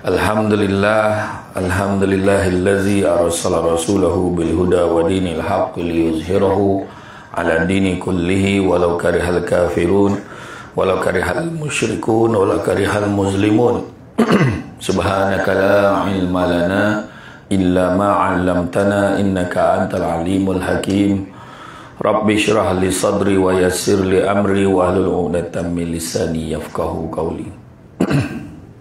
Alhamdulillahillazi arsala rasulahu bil huda wa dinil haqqi liyuzhirahu ala dini kullihi walau karihal kafirun walau karihal musyrikun walau karihal muslimun. Subhanaka la ilma lana illa ma 'allamtana innaka antal alimul hakim. Rabbi syrah li sadri wa yassir li amri wa hlul 'uqdatam min lisani yafqahu qawli.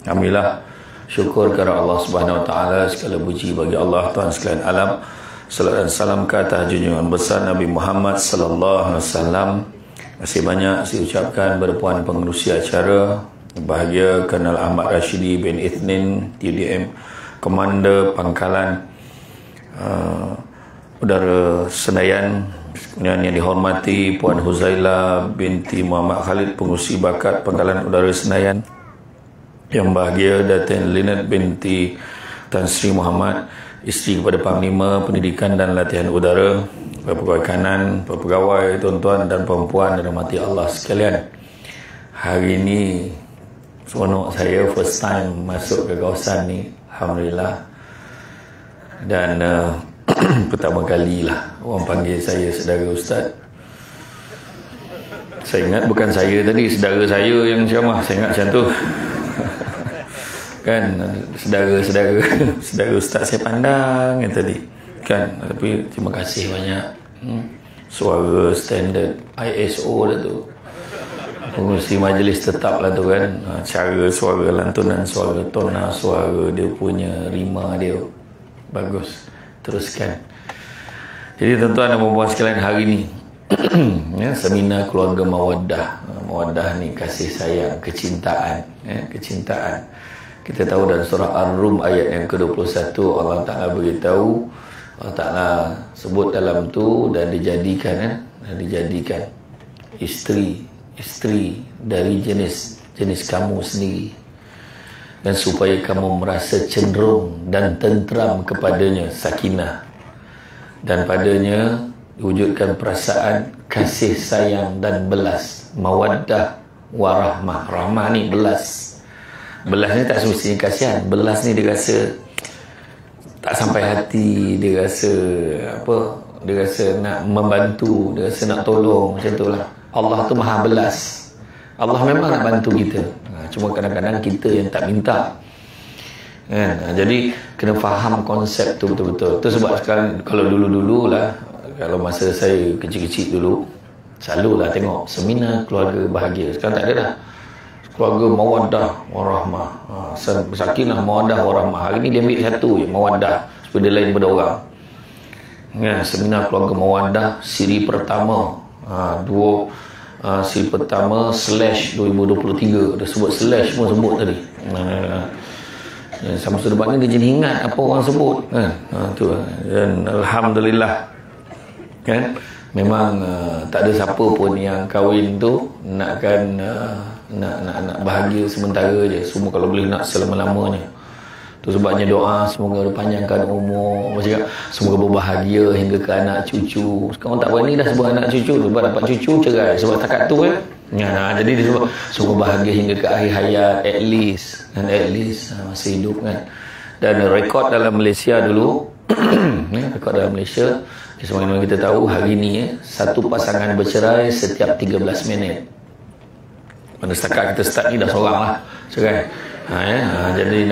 Alhamdulillah, syukur kepada Allah Subhanahu wa taala, segala puji bagi Allah Tuhan sekalian alam. Salam dan salam ke atas junjungan besar Nabi Muhammad sallallahu alaihi wasallam. Masih banyak saya ucapkan kepada puan pengerusi acara bahagia Colonel Ahmad Rashidi bin Ithnin TDM, Komander Pangkalan Udara Senayan, yang dihormati Puan Huzaila binti Muhammad Khalid, pengurusi bakat Pangkalan Udara Senayan, yang bahagia Datin Linet binti Tan Sri Muhammad, isteri kepada Panglima Pendidikan dan Latihan Udara, pegawai kanan, pegawai tuan-tuan dan perempuan dirahmati Allah sekalian. Hari ini seronok saya first time masuk ke kawasan ni, alhamdulillah. Dan pertama kali lah orang panggil saya saudara ustaz. Saya ingat bukan saya tadi, saudara saya yang ceramah, saya ingat macam tu. Kan saudara ustaz saya pandang yang tadi kan, tapi terima kasih banyak. Suara standard ISO dah tu, pengurusi majlis tetap lah tu kan. Cara suara, lantunan suara, tona suara dia punya, rima dia bagus. Teruskan. Jadi tuan-tuan dan puan-puan sekalian, hari ni ya, seminar keluarga Mawaddah. Mawaddah ni kasih sayang, kecintaan, ya, kecintaan. Kita tahu dalam surah Ar-Rum ayat yang ke-21, Allah Ta'ala beritahu, Allah Ta'ala sebut dalam tu, dan dijadikan isteri dari jenis kamu sendiri, dan supaya kamu merasa cenderung dan tenteram kepadanya, sakinah, dan padanya diwujudkan perasaan kasih sayang dan belas, mawaddah warahmah. Rahmah ni belas. Belas ni tak semestinya kasihan. Belas ni dia rasa tak sampai hati, dia rasa apa? Dia rasa nak membantu, dia rasa nak tolong, macam tu lah. Allah tu maha belas. Allah memang nak bantu kita. Cuma kadang-kadang kita yang tak minta. Jadi kena faham konsep tu betul-betul. Tu sebab sekarang, kalau dulu-dulu lah, kalau masa saya kecil-kecil dulu, selalulah tengok seminar keluarga bahagia. Sekarang tak ada dah. Keluarga Mawaddah Warahmah, Sakinah Mawaddah Warahmah. Hari ni dia ambil satu je, Mawaddah, supaya dia lain pada orang. Seminar keluarga Mawaddah siri pertama, siri pertama /2023. Dia sebut slash pun sebut tadi. Sama sedebat ni dia jadi ingat apa orang sebut kan. Tu. Dan alhamdulillah kan, memang tak ada siapa pun yang kahwin tu nakkan nak bahagia sementara je. Semua kalau boleh nak selama-lamanya. Tu sebabnya doa semoga dipanjangkan umur, semoga berbahagia hingga ke anak cucu. Sekarang tak berani dah sebut anak cucu, sebab dapat cucu cerai sebab takat tu kan. Jadi dia sebut semoga bahagia hingga ke akhir hayat, at least masih hidup kan. Dan rekod dalam Malaysia dulu rekod dalam Malaysia, sebagaimana kita tahu hari ni satu pasangan bercerai setiap 13 minit. Pada setakat kita start ni dah seorang lah cerai. Jadi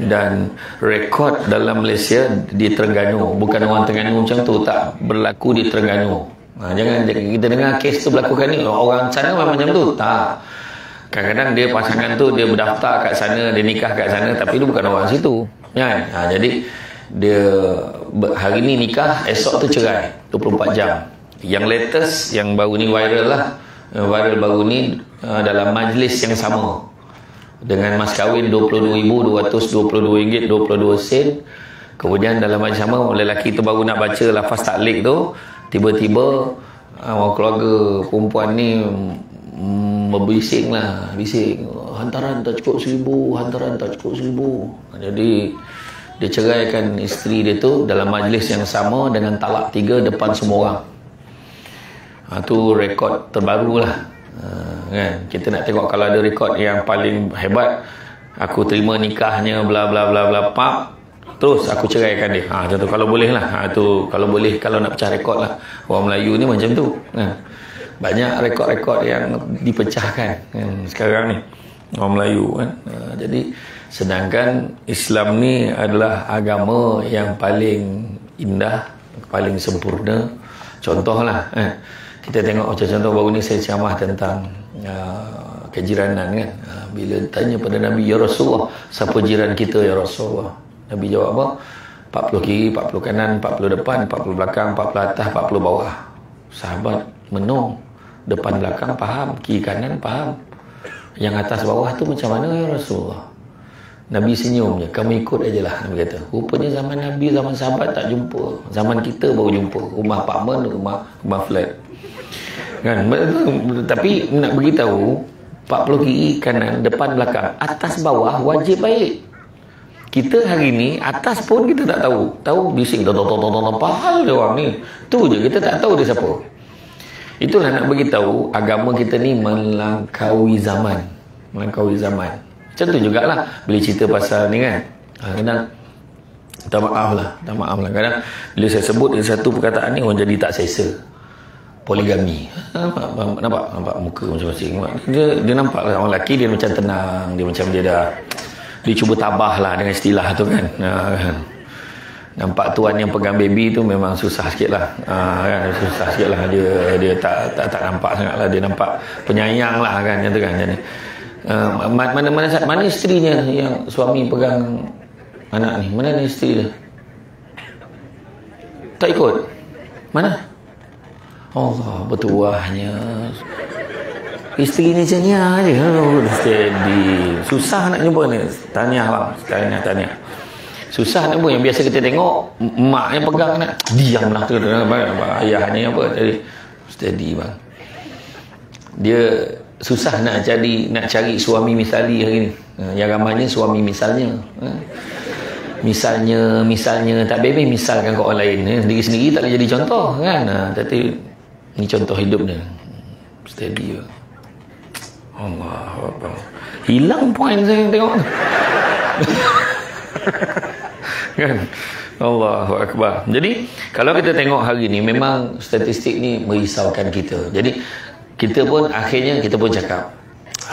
dan rekod dalam Malaysia di Terengganu, bukan orang Terengganu macam tu, tak berlaku di Terengganu. Jangan kita dengar kes tu berlaku kan ni, orang sana memang macam tu. Tak. Kadang-kadang dia pasangan tu dia berdaftar kat sana, dia nikah kat sana, tapi dia bukan orang situ. Kan? Jadi dia hari ni nikah, esok tu cerai 24 jam. Yang latest, yang baru ni viral lah. Viral baru ni dalam majlis yang sama, dengan mas kahwin RM22,222.22. Kemudian dalam majlis sama, lelaki tu baru nak baca lafaz taklik tu, tiba-tiba orang keluarga perempuan ni berbising lah, hantaran tak cukup 1,000, hantaran tak cukup 1,000. Jadi dia ceraikan isteri dia tu dalam majlis yang sama dengan talak 3 depan semua orang. Tu rekod terbaru lah. Kan? Kita nak tengok kalau ada rekod yang paling hebat, aku terima nikahnya bla bla bla bla pap, terus aku ceraikan dia. Macam tu kalau boleh lah. Tu kalau boleh, kalau nak pecah rekod lah. Orang Melayu ni macam tu. Banyak rekod-rekod yang dipecahkan sekarang ni orang Melayu kan. Jadi sedangkan Islam ni adalah agama yang paling indah, paling sempurna. Contohlah kita tengok macam contoh baru ni saya ceramah tentang kejiranan kan. Bila tanya pada Nabi, ya Rasulullah, siapa jiran kita ya Rasulullah? Nabi jawab apa? 40 kiri, 40 kanan, 40 depan, 40 belakang, 40 atas, 40 bawah. Sahabat menung, depan belakang faham, kiri kanan faham, yang atas bawah tu macam mana ya Rasulullah? Nabi senyum je, kamu ikut aje lah. Nabi kata, rupanya zaman Nabi, zaman sahabat tak jumpa, zaman kita baru jumpa. Rumah apartmen, rumah flat kan. Tapi nak beritahu 40 kiri kanan, depan belakang, atas bawah wajib baik. Kita hari ni atas pun kita tak tahu bising pahal dia orang ni, tu je kita tak tahu dia siapa. Itulah nak beritahu agama kita ni melangkaui zaman. Macam tu jugalah bila cerita pasal ni kan. Kadang tak maaf lah kadang bila saya sebut satu perkataan ni orang jadi tak selesa. Poligami. Nampak muka masing-masing. Dia nampak lah, orang lelaki dia macam tenang, dia macam dia cuba tabah lah dengan istilah tu kan. Nampak tuan yang pegang baby tu memang susah sikit lah. Kan? Susah sikit lah. Dia tak nampak sangat lah. Dia nampak penyayang lah kan. Macam tu kan. Mana isterinya yang suami pegang anak ni? Mana isteri dia? Tak ikut? Mana? Allah, bertuahnya. Isteri ni macam ni aja. Steady. Susah nak jumpa ni. Tahniah bang. Tahniah. Susah nak jumpa. Yang biasa kita tengok mak yang pegang anak, diam lah tu. Ayah ni apa tadi. Steady bang. Dia susah nak cari suami misali hari ni. Yang ramainya suami misalnya. Misalnya tak bebek misalkan ke orang lain. Sendiri-sendiri tak boleh jadi contoh kan. Tapi ni contoh hidup dia. Steady bang. Allah Akbar. Hilang poin saya tengok. Kan? Allahu Akbar. Jadi kalau kita tengok hari ni memang statistik ni merisaukan kita. Jadi kita pun akhirnya kita pun cakap,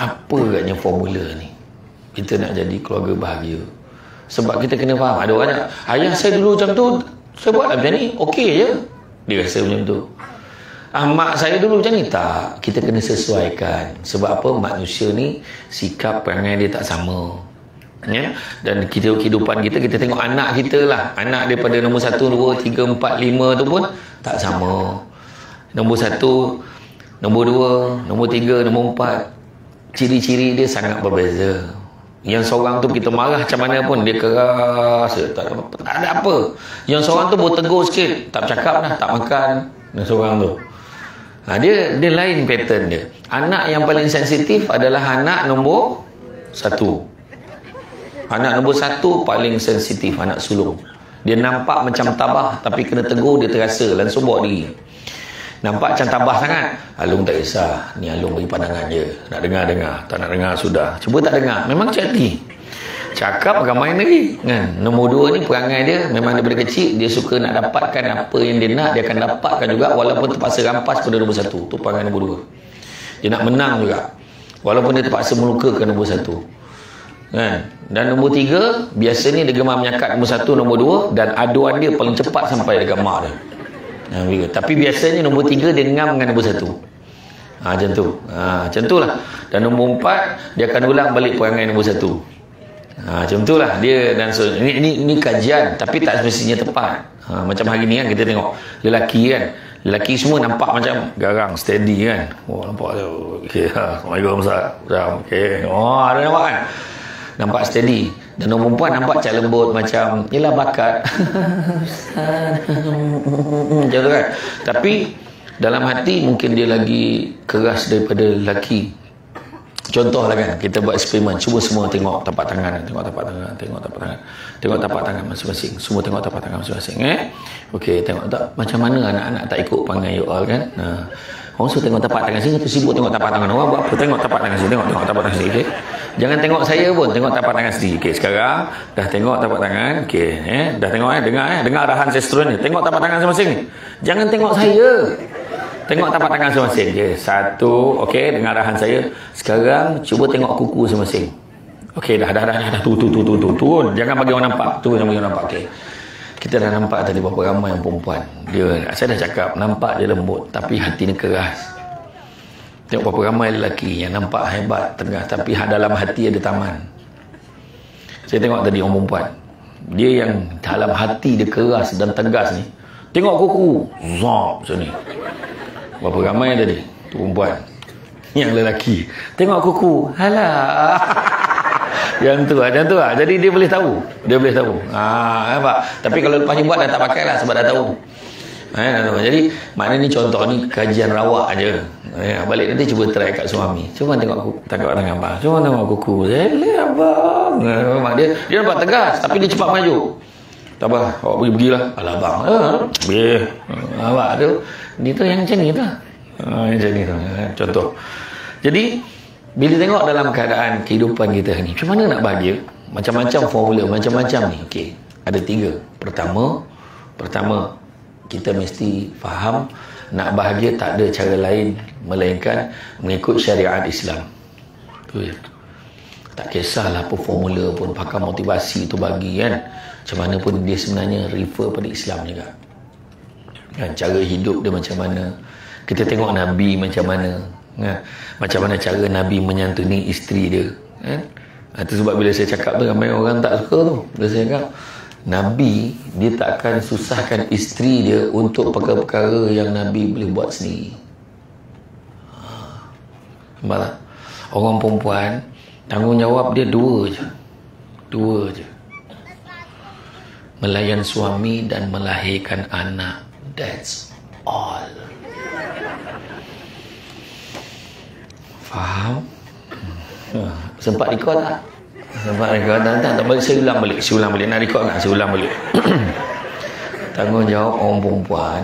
apa agaknya formula ni kita nak jadi keluarga bahagia? Sebab kita kena faham, ada orang nak, ayah saya dulu macam tu, saya buat macam ni, okey je. Dia rasa macam tu. Mak saya dulu macam ni. Tak, kita kena sesuaikan. Sebab apa? Manusia ni sikap perangai dia tak sama ya? Dan kehidupan kita tengok anak kita lah. Anak daripada nombor 1, 2, 3, 4, 5 tu pun tak sama. Nombor 1, nombor 2, nombor 3, nombor 4, ciri-ciri dia sangat berbeza. Yang seorang tu kita marah macam mana pun dia keras, tak ada apa. Yang seorang tu boleh tegur sikit, tak bercakap dah, tak makan. Dan seorang tu dia lain pattern dia. Anak yang paling sensitif adalah anak nombor 1. Anak nombor 1 paling sensitif, anak sulung. Dia nampak macam tabah, tapi kena tegur dia terasa, langsung bawa diri. Nampak macam tabah sangat, Alung tak kisah, ni Alung bagi pandangan je. Nak dengar, tak nak dengar sudah. Cuba tak dengar, memang hati. Cakap ramai lagi kan. Nombor 2 ni perangai dia memang daripada kecil dia suka nak dapatkan apa yang dia nak, dia akan dapatkan juga walaupun terpaksa rampas pada nombor 1. Tu perangai nombor 2. Dia nak menang juga walaupun dia terpaksa melukakan nombor 1 kan. Dan nombor 3 biasanya dia gemar menyakat nombor 1, nombor 2, dan aduan dia paling cepat sampai dekat mak dia. Tapi biasanya nombor 3 dia ngam dengan nombor 1. Macam tu. Macam tu lah. Dan nombor 4 dia akan ulang balik perangai nombor 1. Macam tu lah dia. Dan so, ini kajian tapi tak semestinya tepat. Macam hari ni kan kita tengok lelaki kan, lelaki semua nampak macam garang, steady kan. Nampak tu okay, Assalamualaikum Ustaz. Okay. Ada nampak kan, nampak steady. Dan nombor 4 nampak cak lembut macam yelah bakat. Macam tu kan. Tapi dalam hati mungkin dia lagi keras daripada lelaki. Contoh lah kan, kita buat eksperimen, cuba semua tengok tapak tangan, tengok tapak tangan masing-masing, semua tengok tapak tangan masing-masing. Okey, tengok tak macam mana anak-anak tak ikut panggil you all kan. Orang suruh tengok tapak tangan sini, tu sibuk tengok tapak tangan orang, buat apa? Tengok tapak tangan sini, tengok tapak tangan sini. Okay? Jangan tengok saya pun, tengok tapak tangan sendiri. Okey, sekarang dah tengok tapak tangan. Okey, dah tengok dengar arahan saya seterusnya. Tengok tapak tangan masing-masing ni. Jangan tengok saya. Tengok tapak tangan masing-masing. Okey, satu, okey, dengar arahan saya. Sekarang cuba tengok kuku masing-masing. Okey, dah turun. Jangan bagi orang nampak. Jangan bagi orang nampak. Okey. Kita dah nampak tadi berapa ramai yang perempuan. Saya dah cakap, nampak dia lembut tapi hati ni keras. Tengok berapa ramai lelaki yang nampak hebat, tegas, tapi dalam hati ada taman. Saya tengok tadi orang perempuan, dia yang dalam hati dia keras dan tegas ni. Tengok kuku, zop macam ni. Berapa ramai tadi tu perempuan. Yang lelaki tengok kuku, halah. Yang tu lah. Jadi dia boleh tahu. Nampak? Tapi kalau lepas ni buat dah tak pakai lah sebab dah tahu. Jadi maknanya ni contoh ni kajian rawak aje. Balik nanti cuba try kat suami. Cuba tengok tangan abang. Cuba tengok kuku. Abang. Dia nampak tegas tapi dia cepat maju. Tak apa, awak pergilah. Alah abang. Nampak tu. Dia tu yang macam ni tu. Macam ni tu. Contoh. Jadi bila tengok dalam keadaan kehidupan kita ni, macam mana nak bahagia? Macam-macam formula, macam-macam ni. Okey, ada 3. Pertama, kita mesti faham nak bahagia tak ada cara lain melainkan mengikut syariat Islam. Tak kisahlah apa formula pun, pakai motivasi tu bagi kan. Macam mana pun dia sebenarnya refer pada Islam juga. Kan, cara hidup dia macam mana. Kita tengok Nabi macam mana. Macam mana cara Nabi menyantuni isteri dia kan? Itu sebab bila saya cakap tu ramai orang tak suka tu. Bila saya cakap Nabi dia takkan susahkan isteri dia untuk perkara-perkara yang Nabi boleh buat sendiri. Nampak tak? Orang perempuan tanggungjawab dia dua je. Melayan suami dan melahirkan anak. That's all. Faham? Sempat record tak? Tak balik. Saya ulang balik. Nak record tak? Saya ulang balik. Tanggungjawab orang perempuan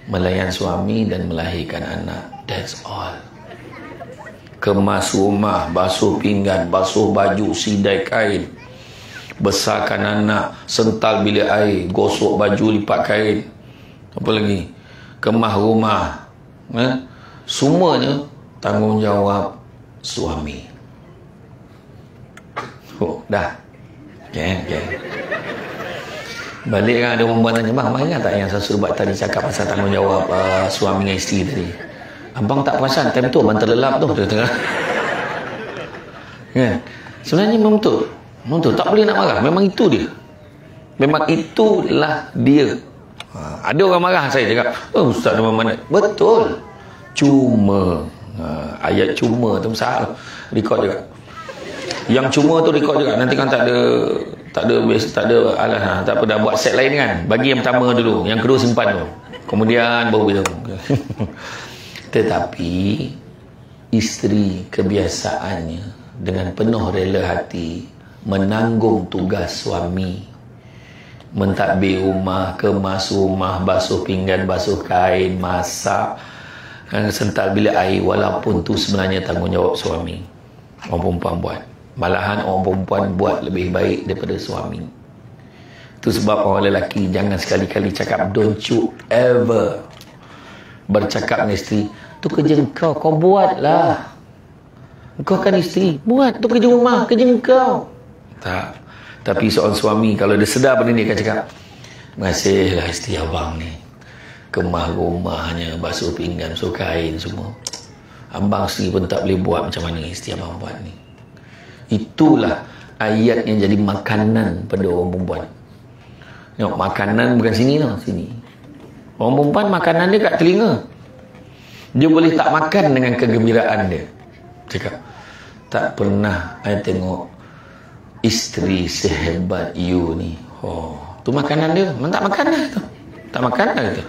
melayan suami dan melahirkan anak. That's all. Kemas rumah, basuh pinggan, basuh baju, sidai kain, besarkan anak, sental bilik air, gosok baju, lipat kain, apa lagi, kemah rumah, semuanya tanggungjawab suami. Dah. Okay. Balik kan ada perempuan tanya, bang, ingat tak yang saya suruh buat tadi cakap pasal tanggungjawab suami dengan isteri tadi? Abang tak perasan time tu abang terlelap tu tengah. Kan? Sebenarnya memang betul. Tak boleh nak marah. Memang itu dia. Memang itulah dia. Ada orang marah saya cakap, ustaz nama mana? Betul. Cuma ayat cuma tu salah. Record juga. Yang cuma tu record juga. Nanti kan tak ada alah, tak apa, dah buat set lain kan. Bagi yang pertama dulu, yang kedua simpan tu. Kemudian baru beritahu. Tetapi isteri kebiasaannya dengan penuh rela hati menanggung tugas suami, mentadbir rumah, kemas rumah, basuh pinggan, basuh kain, masak, sental bilik air, walaupun tu sebenarnya tanggungjawab suami. Orang perempuan buat. Malahan orang perempuan buat lebih baik daripada suami. Itu sebab orang lelaki jangan sekali-kali cakap don't you ever bercakap dengan isteri, tu kerja kau buatlah. Kau kan isteri, buat tu kerja rumah, kerja kau. Tak. Tapi seorang suami kalau dia sedar benda ni akan cakap, masihlah isteri abang ni, kemah rumahnya, basuh pinggan, basuh kain semua. Abang sendiri pun tak boleh buat macam mana isteri abang buat ni. Itulah ayat yang jadi makanan pada orang perempuan. Tengok, makanan bukan sini tau, sini. Orang perempuan makanan dia kat telinga. Dia boleh tak makan dengan kegembiraan dia. Cakap, tak pernah saya tengok isteri sehebat you ni. Tu makanan dia. Memang tak makan lah tu. Tak makan lah tu.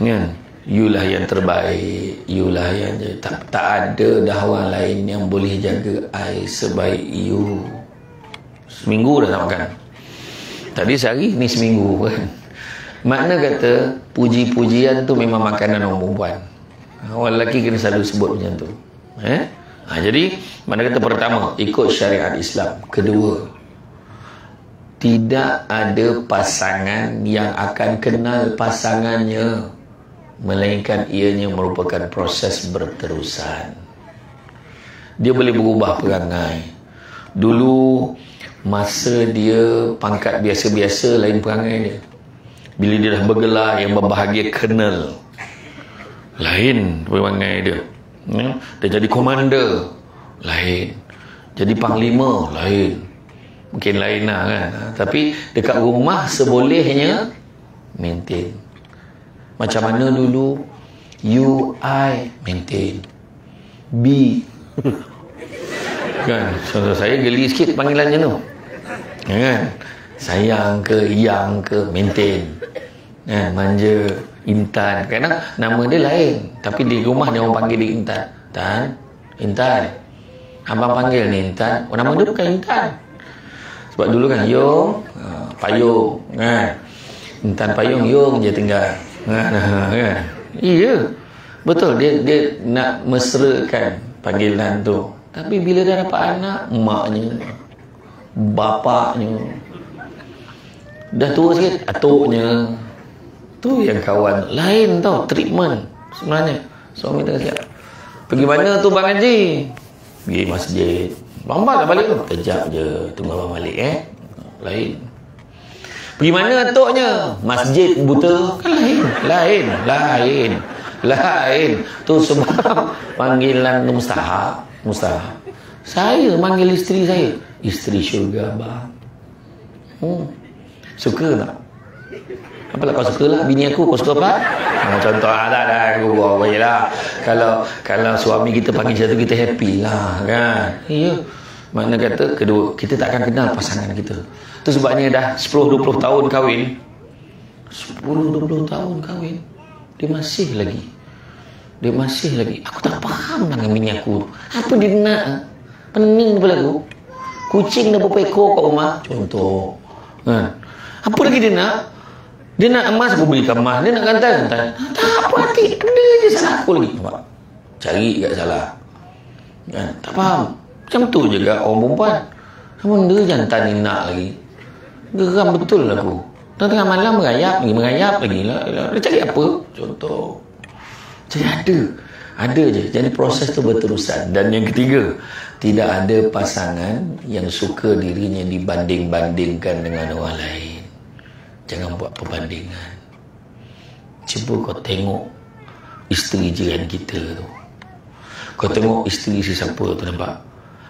Kan? You lah yang terbaik. You lah yang tak ada dah orang lain yang boleh jaga I sebaik you. Seminggu dah tak makan. Tadi sehari, ni seminggu kan. Makna kata puji-pujian tu memang makanan orang perempuan. Orang lelaki kena selalu sebut macam tu. Jadi mana kata pertama, ikut syariat Islam. Kedua, tidak ada pasangan yang akan kenal pasangannya, melainkan ianya merupakan proses berterusan. Dia boleh berubah perangai. Dulu masa dia pangkat biasa-biasa, lain perangai dia. Bila dia dah bergelar yang berbahagia kenal, lain perangai dia. Dia jadi komander, lain. Jadi panglima, lain. Mungkin lain lah kan. Tapi dekat rumah sebolehnya maintain. Macam mana dulu you, I maintain, be kan. So, saya geli sikit panggilannya tu kan. Sayang ke, yang ke, maintain kan. Manja, Intan. Kadang nama dia lain, tapi di rumah dia orang panggil dia Intan. Tan, Intan. Abang panggil ni Intan. Oh, nama dia bukan Intan. Sebab dulu kan Yung, Payung kan. Intan Payung, Yung je tinggal kan. Iya, betul. Dia nak mesrakan panggilan tu. Tapi bila dah dapat anak, maknya, bapaknya, dah tua sikit, atuknya, tu yang kawan lain tau. Treatment sebenarnya. Suami tengah siap, pergi mana tu Bang Haji? Pergi masjid. Lambat lah balik tu. Kejap je, tunggu abang balik lain. Pergi mana atuknya? Masjid buta. Kan lain. Tu sebab panggilan tu mustahak. Saya manggil isteri saya, isteri syurga bang. Suka tak? Apalah kau suka lah bini aku, kau suka apa? Contoh tak aku buat apa je lah. Kalau suami kita panggil macam tu, kita happy lah kan. Iya. Makna kata kedua, kita tak akan kenal pasangan kita. Tu sebabnya dah 10-20 tahun kahwin, 10-20 tahun kahwin, dia masih lagi. Aku tak faham dengan bini aku. Apa dia nak? Pening kepala aku. Kucing dah berapa ekor kat rumah, contoh kan. Apa lagi dia nak? Dia nak emas, aku belikan emas. Dia nak gantai. Tak apa hati. Ada je salah aku lagi. Nampak? Cari kat salah kan? Tak faham. Macam tu juga orang perempuan. Apa benda jantan ni nak lagi? Geram betul aku. Tengah malam merayap lagi. Dia cari apa? Contoh. Jadi ada je. Jadi proses tu berterusan. Dan yang ketiga, tidak ada pasangan yang suka dirinya dibanding-bandingkan dengan orang lain. Jangan buat perbandingan. Cuba kau tengok isteri jiran kita tu. Kau tengok isteri siapa tu, nampak?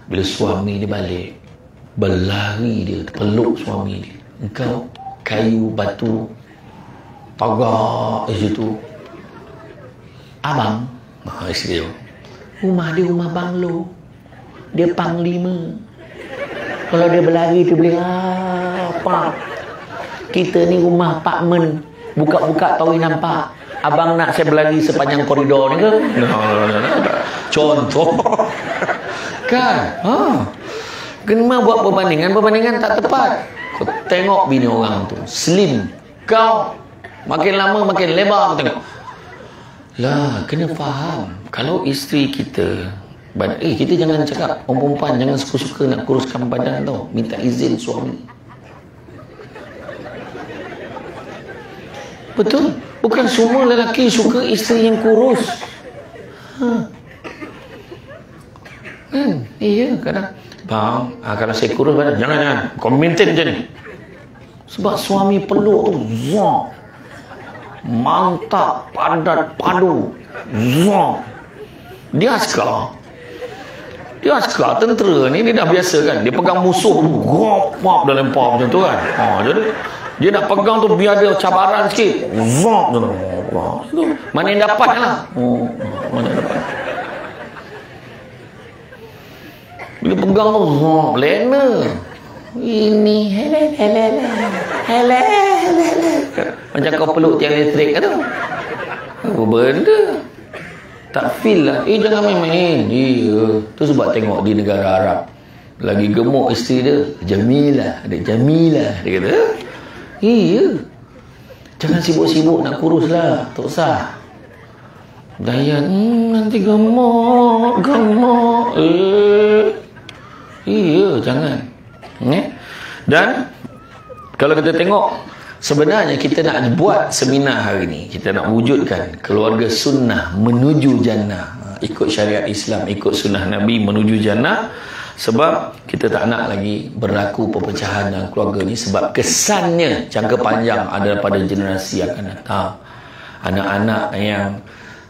Bila suami dia balik, berlari dia, peluk suami dia. Engkau kayu, batu, tagak di situ. Abang, isteri dia, rumah dia rumah banglo, dia panglima. Kalau dia berlari tu boleh apa? Kita ni rumah Pak Men, buka-buka tahu nampak. Abang nak saya berlari sepanjang koridor ni ke? No. Contoh kan. Kena buat perbandingan tak tepat. Kau tengok bini orang tu slim, kau makin lama makin lebar. Kau tengok lah, kena faham. Kalau isteri kita kita jangan cakap orang perempuan jangan suka-suka nak kuruskan badan tau. Minta izin suami. Betul. Bukan semua lelaki suka isteri yang kurus. Iya kadang. Bang, kalau saya kurus badan, jangan. Kau maintain je ni. Sebab suami peluk tu, mantap, padat, padu. Dia askar tentera ni, dia dah biasa kan. Dia pegang musuh tu, gop dah lempar macam tu kan. Jadi dia nak pegang tu biar dia cabaran sikit. Mana yang dapat lah. Mana yang dapat. Bila pegang tu, lena. Ini, hele. Macam kau peluk tiang elektrik kan tu. Apa benda? Tak feel lah. Jangan main-main. Tu sebab tengok di negara Arab. Lagi gemuk isteri dia, Jamilah. Dia kata, iya. Jangan sibuk-sibuk nak kurus lah. Tak usah. Dayan, nanti gemuk. Iya, jangan. Dan kalau kita tengok, sebenarnya kita nak buat seminar hari ni, kita nak wujudkan keluarga sunnah menuju jannah, ikut syariat Islam, ikut sunnah Nabi menuju jannah. Sebab kita tak nak lagi berlaku perpecahan dalam keluarga ni, sebab kesannya jangka panjang ada pada generasi akan datang. Anak-anak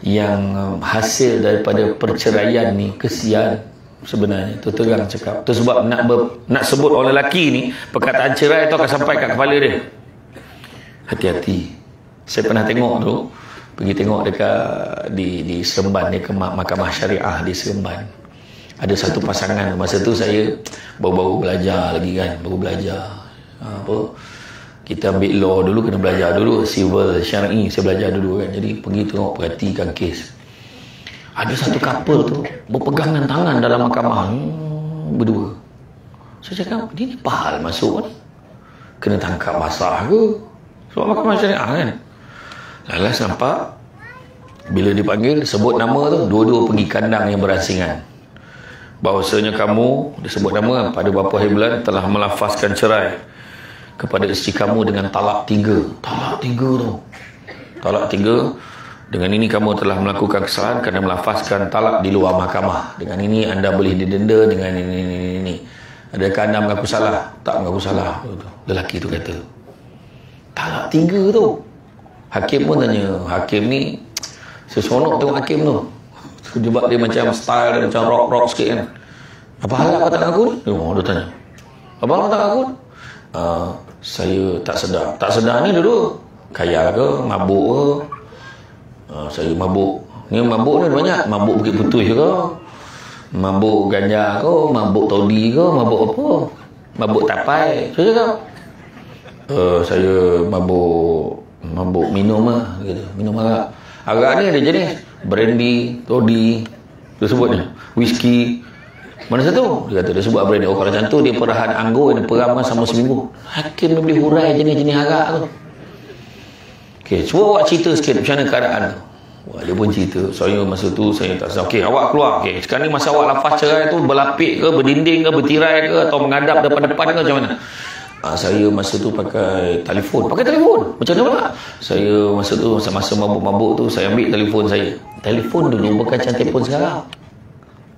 yang hasil daripada perceraian ni kesian sebenarnya, tu terang cakap. Tu sebab nak sebut orang lelaki ni, perkataan cerai tu akan sampai kat kepala dia. Hati-hati. Saya pernah tengok tu, pergi tengok dekat di Seremban, di Mahkamah Syariah di Seremban. Ada satu pasangan, masa tu saya baru-baru belajar lagi kan, kita ambil law dulu, kena belajar dulu civil syar'i, saya belajar dulu kan. Jadi pergi tengok, perhatikan kes. Ada satu couple tu berpegangan tangan dalam mahkamah berdua. Saya cakap, dia ni apa hal masuk ni? Kena tangkap basah ke? Sebab mahkamah syariah kan. Lalas nampak, bila dipanggil, sebut nama tu, dua-dua pergi kandang yang berasingan. Bahawasanya kamu, disebut nama, pada beberapa hari bulan telah melafazkan cerai kepada isteri kamu dengan talak 3. Talak 3 tu. Talak 3. Dengan ini kamu telah melakukan kesalahan kerana melafazkan talak di luar mahkamah. Dengan ini anda boleh didenda dengan ini. Adakah anda mengaku salah? Tak mengaku salah. Lelaki tu kata. Talak 3 tu. Hakim pun tanya. Hakim ni, seronok tengok hakim tu. Sebab dia macam style dia macam rock sikit kan. Apa hal awak tak mengaku ni? Dia tanya. Apa hal tak mengaku? Saya tak sedar. Tak sedar ni dulu kaya ke, mabuk ke? Saya mabuk. Ni mabuk ni banyak. Mabuk Bukit Putih ke, mabuk ganja ke, mabuk todi ke, mabuk apa? Mabuk tapai. Saya cakap, saya mabuk minum lah gitu. Minum arak. Arak ni ada jenis brandy, todi, dia sebut ni, whisky. Mana satu? Dia kata dia sebut brandy. Kalau macam tu dia perahan anggur, dia peram sama seminggu. Hakim dia boleh hurai jenis-jenis arak tu. Okey, cuba awak cerita sikit macam mana keadaan tu. Wah, dia pun cerita, saya masa tu saya tak sedar. Okey, awak keluar. Okey, sekarang ni masa awak lafaz cerai tu berlapik ke, berdinding ke, bertirai ke, atau menghadap depan-depan ke, macam mana? Saya masa tu pakai telefon. Macam mana pula? Saya masa tu, masa mabuk-mabuk tu, saya ambil telefon saya. Telefon dulu bukan macam telefon sekarang.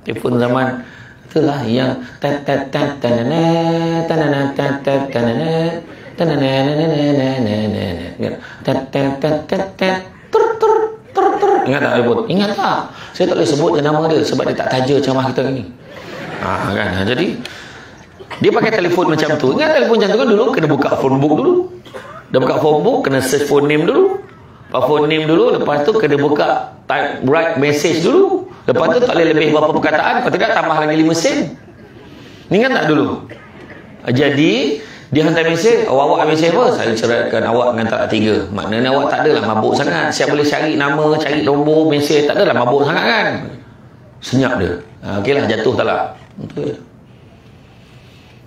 Telefon zaman itulah yang ingat tak telefon? Ingat tak? Saya tak boleh sebut nama dia sebab dia tak taja ceramah kita ni. Kan. Jadi dia pakai telefon macam tu. Ingat telefon macam tu kan dulu kena buka phone book dulu. Dah buka phone book, kena search phone name dulu. Phone name dulu, lepas tu kena buka type write message dulu. Lepas tu tak boleh lebih berapa perkataan, kalau tidak tambah lagi 5 sen. Ingat tak dulu? Jadi dia hantar mesej, awak mesej apa? Saya ceraikan awak dengan talak 3. Maknanya awak tak adalah mabuk sangat. Saya boleh cari nama, cari nombor, mesej, tak adalah mabuk sangat kan? Senyap dia. Okeylah, jatuh talak. Betul.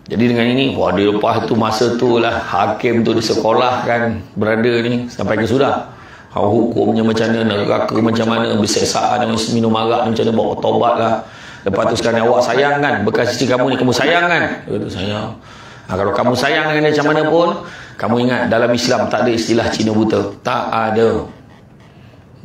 Jadi dengan ini, wah dia lepas tu masa tu lah hakim tu disekolahkan berada ni sampai ke sudah. Hukumnya macam mana, neraka macam mana, berseksaan dengan minum arak macam mana, bawa taubat lah. Lepas tu sekarang awak sayang kan, bekas isteri kamu ni kamu sayang kan? Itu sayang. Kalau kamu sayang dengan dia macam mana pun, kamu ingat dalam Islam tak ada istilah Cina buta. Tak ada.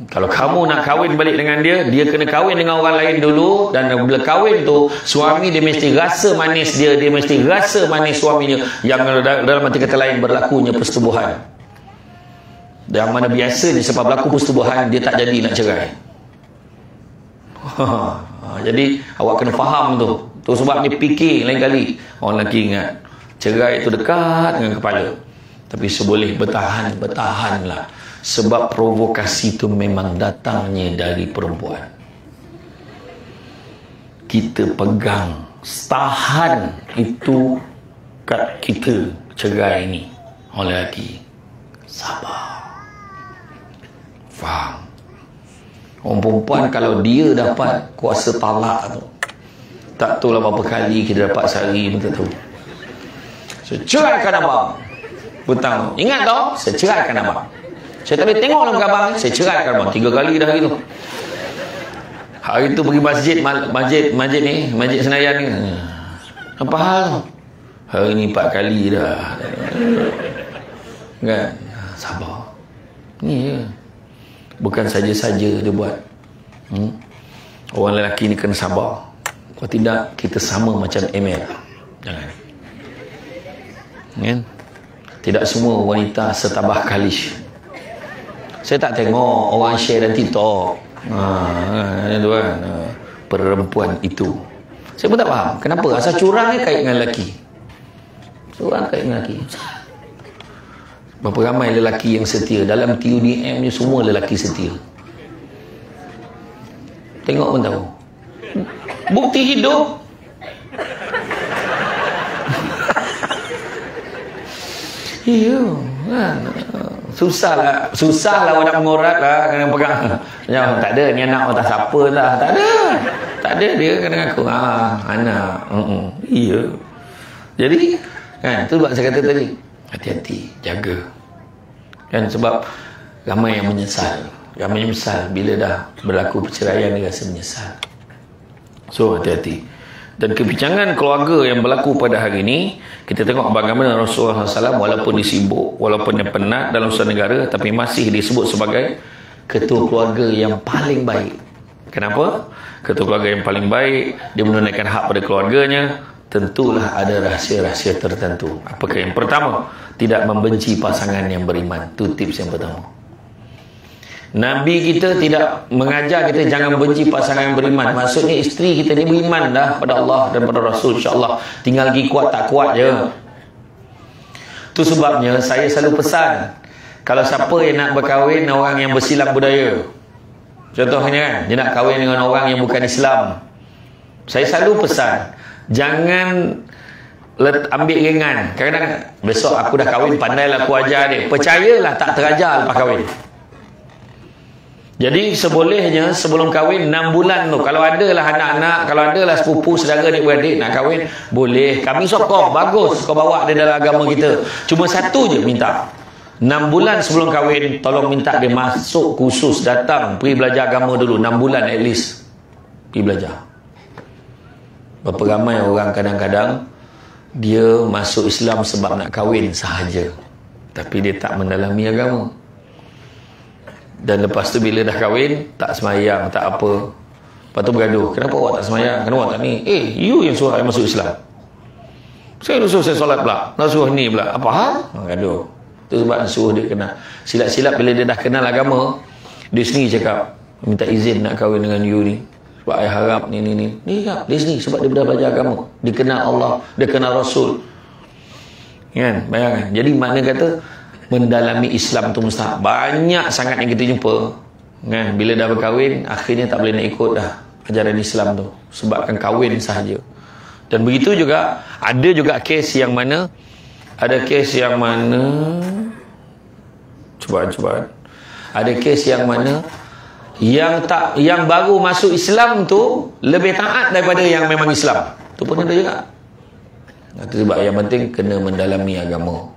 Kalau kamu nak kahwin balik dengan dia, dia kena kahwin dengan orang lain dulu. Dan bila kahwin tu, suami dia mesti rasa manis dia mesti rasa manis suaminya. Yang dalam arti kata lain berlakunya persetubuhan. Yang mana biasanya sebab berlaku persetubuhan, dia tak jadi nak cerai. Jadi awak kena faham tu. Tu sebab ni fikir lain kali. Orang lelaki ingat, cerai itu dekat dengan kepala. Tapi seboleh bertahanlah. Sebab provokasi itu memang datangnya dari perempuan. Kita pegang, tahan itu kat kita cerai ni oleh lelaki. Sabar. Faham. Orang perempuan kalau dia dapat kuasa talak tu, tak tahulah berapa kali kita dapat sehari pun tak tahu. Saya ceraikan abang. Petang. Ingat tau, saya ceraikan abang. Saya tak boleh tengok dalam abang, saya ceraikan abang. 3 kali dah gitu. Hari tu pergi masjid ni, masjid Senayan ni. Apa hal? Hari ni 4 kali dah. Kan? Sabar. Ni je. Bukan saja-saja dia buat. Orang lelaki ni kena sabar. Kalau tidak, kita sama macam Emel. Jangan. Kan? Tidak semua wanita setabah Khalish. Saya tak tengok orang share dan TikTok. Itu kan. Perempuan itu. Saya pun tak faham. Kenapa? Asal curangnya kait dengan lelaki. Curang kait dengan lelaki. Berapa ramai lelaki yang setia. Dalam TUDM ni semua lelaki setia. Tengok pun tahu. Bukti hidup. Iya. Susahlah orang mengorat lah kena pegang. Tak ada ni anak tak siapa lah. Tak ada dia kena ngaku anak. Iya. Jadi kan tu sebab saya kata tadi, hati-hati, jaga. Kan sebab ramai yang menyesal. Bila dah berlaku perceraian dia rasa menyesal. So hati-hati. Dan kebincangan keluarga yang berlaku pada hari ini, kita tengok bagaimana Rasulullah SAW walaupun disibuk, walaupun dia penat dalam usaha negara, tapi masih disebut sebagai ketua keluarga yang paling baik. Kenapa? Ketua keluarga yang paling baik, dia menunaikan hak pada keluarganya. Tentulah ada rahsia-rahsia tertentu. Apakah yang pertama? Tidak membenci pasangan yang beriman. Itu tips yang pertama. Nabi kita tidak mengajar kita jangan benci pasangan yang beriman. Maksudnya isteri kita ni beriman dah pada Allah dan pada Rasul, insya-Allah. Tinggal lagi kuat tak kuat je. Itu sebabnya saya selalu pesan, kalau siapa yang nak berkahwin orang yang bersilang budaya, contohnya kan, dia nak kahwin dengan orang yang bukan Islam, saya selalu pesan, jangan ambil ringan. Kadang-kadang besok aku dah kahwin, pandailah aku ajar dia. Percayalah tak terajar lepas kahwin. Jadi sebolehnya sebelum kahwin 6 bulan tu, kalau adalah anak-anak, kalau adalah sepupu, saudara, adik-beradik nak kahwin, boleh. Kami sokong, bagus kau bawa dia dalam agama kita. Cuma satu je minta. 6 bulan sebelum kahwin, tolong minta dia masuk khusus, datang, pergi belajar agama dulu. 6 bulan at least. Pergi belajar. Berapa ramai orang kadang-kadang, dia masuk Islam sebab nak kahwin sahaja. Tapi dia tak mendalami agama. Dan lepas tu bila dah kahwin, tak semayang, tak apa. Lepas tu bergaduh. Kenapa awak tak semayang? Kenapa awak tak ni? You yang suruh saya masuk Islam. Saya suruh saya solat pula. Nak suruh ni pula. Apa hal? Gaduh. Itu sebab suruh dia kenal. Silap-silap bila dia dah kenal agama, dia sendiri cakap, minta izin nak kahwin dengan you ni. Sebab saya harap ni. Dia sendiri sebab dia dah belajar agama. Dia kenal Allah, dia kenal Rasul. Kan? Bayangkan. Jadi makna kata, mendalami Islam tu mustahak. Banyak sangat yang kita jumpa kan, bila dah berkahwin akhirnya tak boleh nak ikut dah ajaran Islam tu sebabkan kahwin sahaja. Dan begitu juga ada juga kes yang mana cuba ada kes yang mana yang baru masuk Islam tu lebih taat daripada yang memang Islam. Tu pun ada juga. Itu sebab yang penting kena mendalami agama.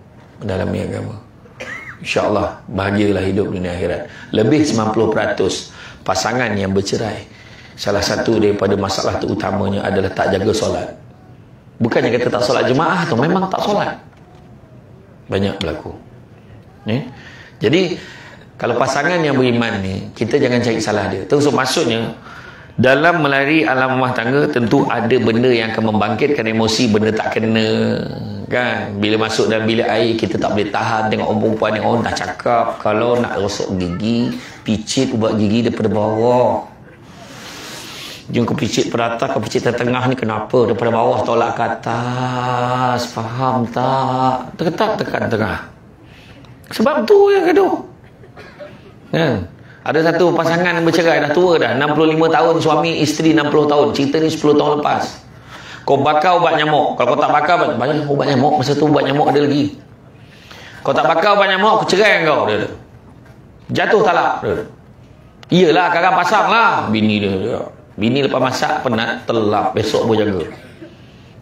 InsyaAllah bahagialah hidup dunia akhirat. Lebih 90% pasangan yang bercerai, salah satu daripada masalah terutamanya adalah tak jaga solat. Bukannya kata tak solat jemaah tu, memang tak solat. Banyak berlaku. Jadi kalau pasangan yang beriman ni, kita jangan cari salah dia. Terus maksudnya dalam melari alam rumah tangga tentu ada benda yang akan membangkitkan emosi, benda tak kena kan. Bila masuk dalam bilik air, kita tak boleh tahan tengok orang perempuan ni, orang dah cakap kalau nak rosok gigi, picit ubat gigi daripada bawah. Jangan kau picit pada atas, kau picit tengah ni kenapa? Daripada bawah tolak ke atas. Faham tak? Tekan tengah. Sebab tu yang gaduh kan. Ada satu pasangan yang bercerai, dah tua dah, 65 tahun, suami isteri 60 tahun. Cerita ni 10 tahun lepas. Kau bakar ubat nyamuk. Kalau kau tak bakar, banyak ubat nyamuk. Masa tu ubat nyamuk ada lagi. Kau tak bakar ubat nyamuk, aku cerai kau. Dia jatuh talak. Iyalah, kakak pasang lah. Bini dia. Bini lepas masak, penat, telap. Besok pun jaga.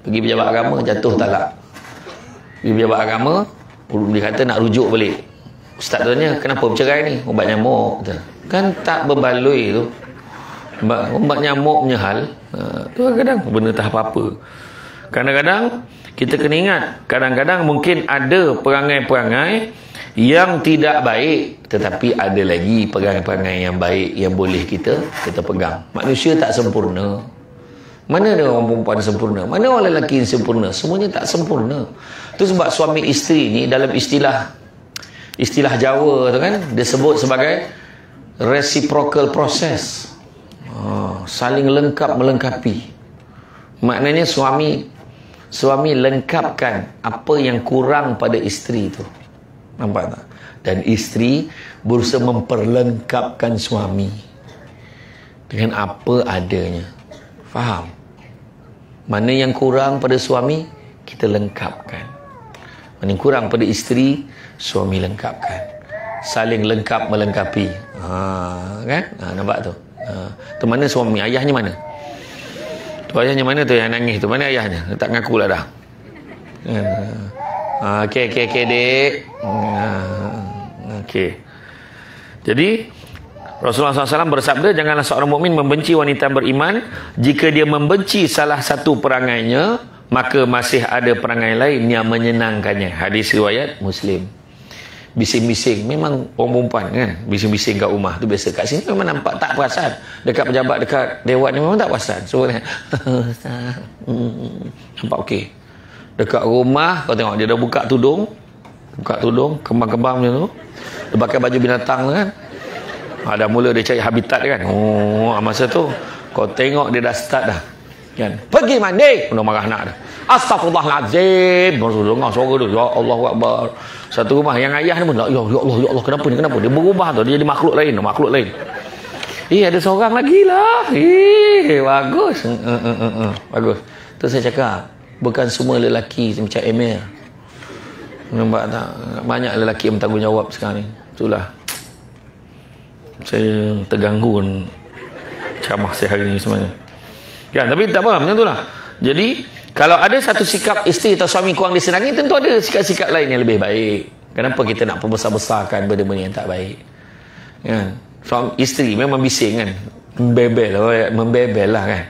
Pergi pejabat agama, jatuh talak. Pergi pejabat agama, dia kata nak rujuk balik. Ustaz tanya, kenapa bercerai ni? Ubat nyamuk. Kan tak berbaloi tu. Umat nyamuk punya hal. Tu kadang benda tak apa-apa. Kadang-kadang kita kena ingat, kadang-kadang mungkin ada perangai-perangai yang tidak baik, tetapi ada lagi perangai-perangai yang baik yang boleh kita pegang. Manusia tak sempurna. Mana ada orang perempuan sempurna? Mana orang lelaki yang sempurna? Semuanya tak sempurna. Itu sebab suami isteri ni dalam istilah Jawa tu kan, dia sebut sebagai reciprocal process. Saling lengkap melengkapi. Maknanya suami lengkapkan apa yang kurang pada isteri tu. Nampak tak? Dan isteri berusaha memperlengkapkan suami dengan apa adanya. Faham? Mana yang kurang pada suami, kita lengkapkan. Mana yang kurang pada isteri, suami lengkapkan. Saling lengkap melengkapi. Kan? Nampak tu? Tu mana suami? Ayahnya mana? Tu ayahnya mana tu yang nangis tu? Mana ayahnya? Dia tak ngaku lah dah. Okey, dek. Okey. Jadi Rasulullah SAW bersabda, janganlah seorang mukmin membenci wanita beriman. Jika dia membenci salah satu perangainya, maka masih ada perangai lain yang menyenangkannya. Hadis riwayat Muslim. Bising-bising, memang orang perempuan kan, bising-bising kat rumah tu biasa. Kat sini memang nampak tak perasan. Dekat pejabat, dekat dewan ni memang tak perasan. So nampak okey. Dekat rumah kau tengok dia dah buka tudung, kembang-kembang macam tu. Dia pakai baju binatang kan. Dah mula dia cari habitat kan. Masa tu kau tengok dia dah start dah kan. Pergi mandi. Dah marah anak dah. Astaghfirullahalazim. Baru dengar suara tu, ya Allahu Akbar. Satu rumah yang ayah ni pun, ya Allah, kenapa dia berubah tu, dia jadi makhluk lain. Ada seorang lagi lah. Bagus. Bagus. Tu saya cakap, bukan semua lelaki macam Emir. Nampak tak? Banyak lelaki yang bertanggungjawab sekarang ni. Itulah saya terganggu ceramah saya hari ni sebenarnya. Kan, tapi tak apa, macam itulah. Jadi kalau ada satu sikap isteri atau suami kurang disenangi, tentu ada sikap-sikap lain yang lebih baik. Kenapa kita nak membesar-besarkan benda-benda yang tak baik? Kan? Suami isteri memang bising kan, membebel lah kan,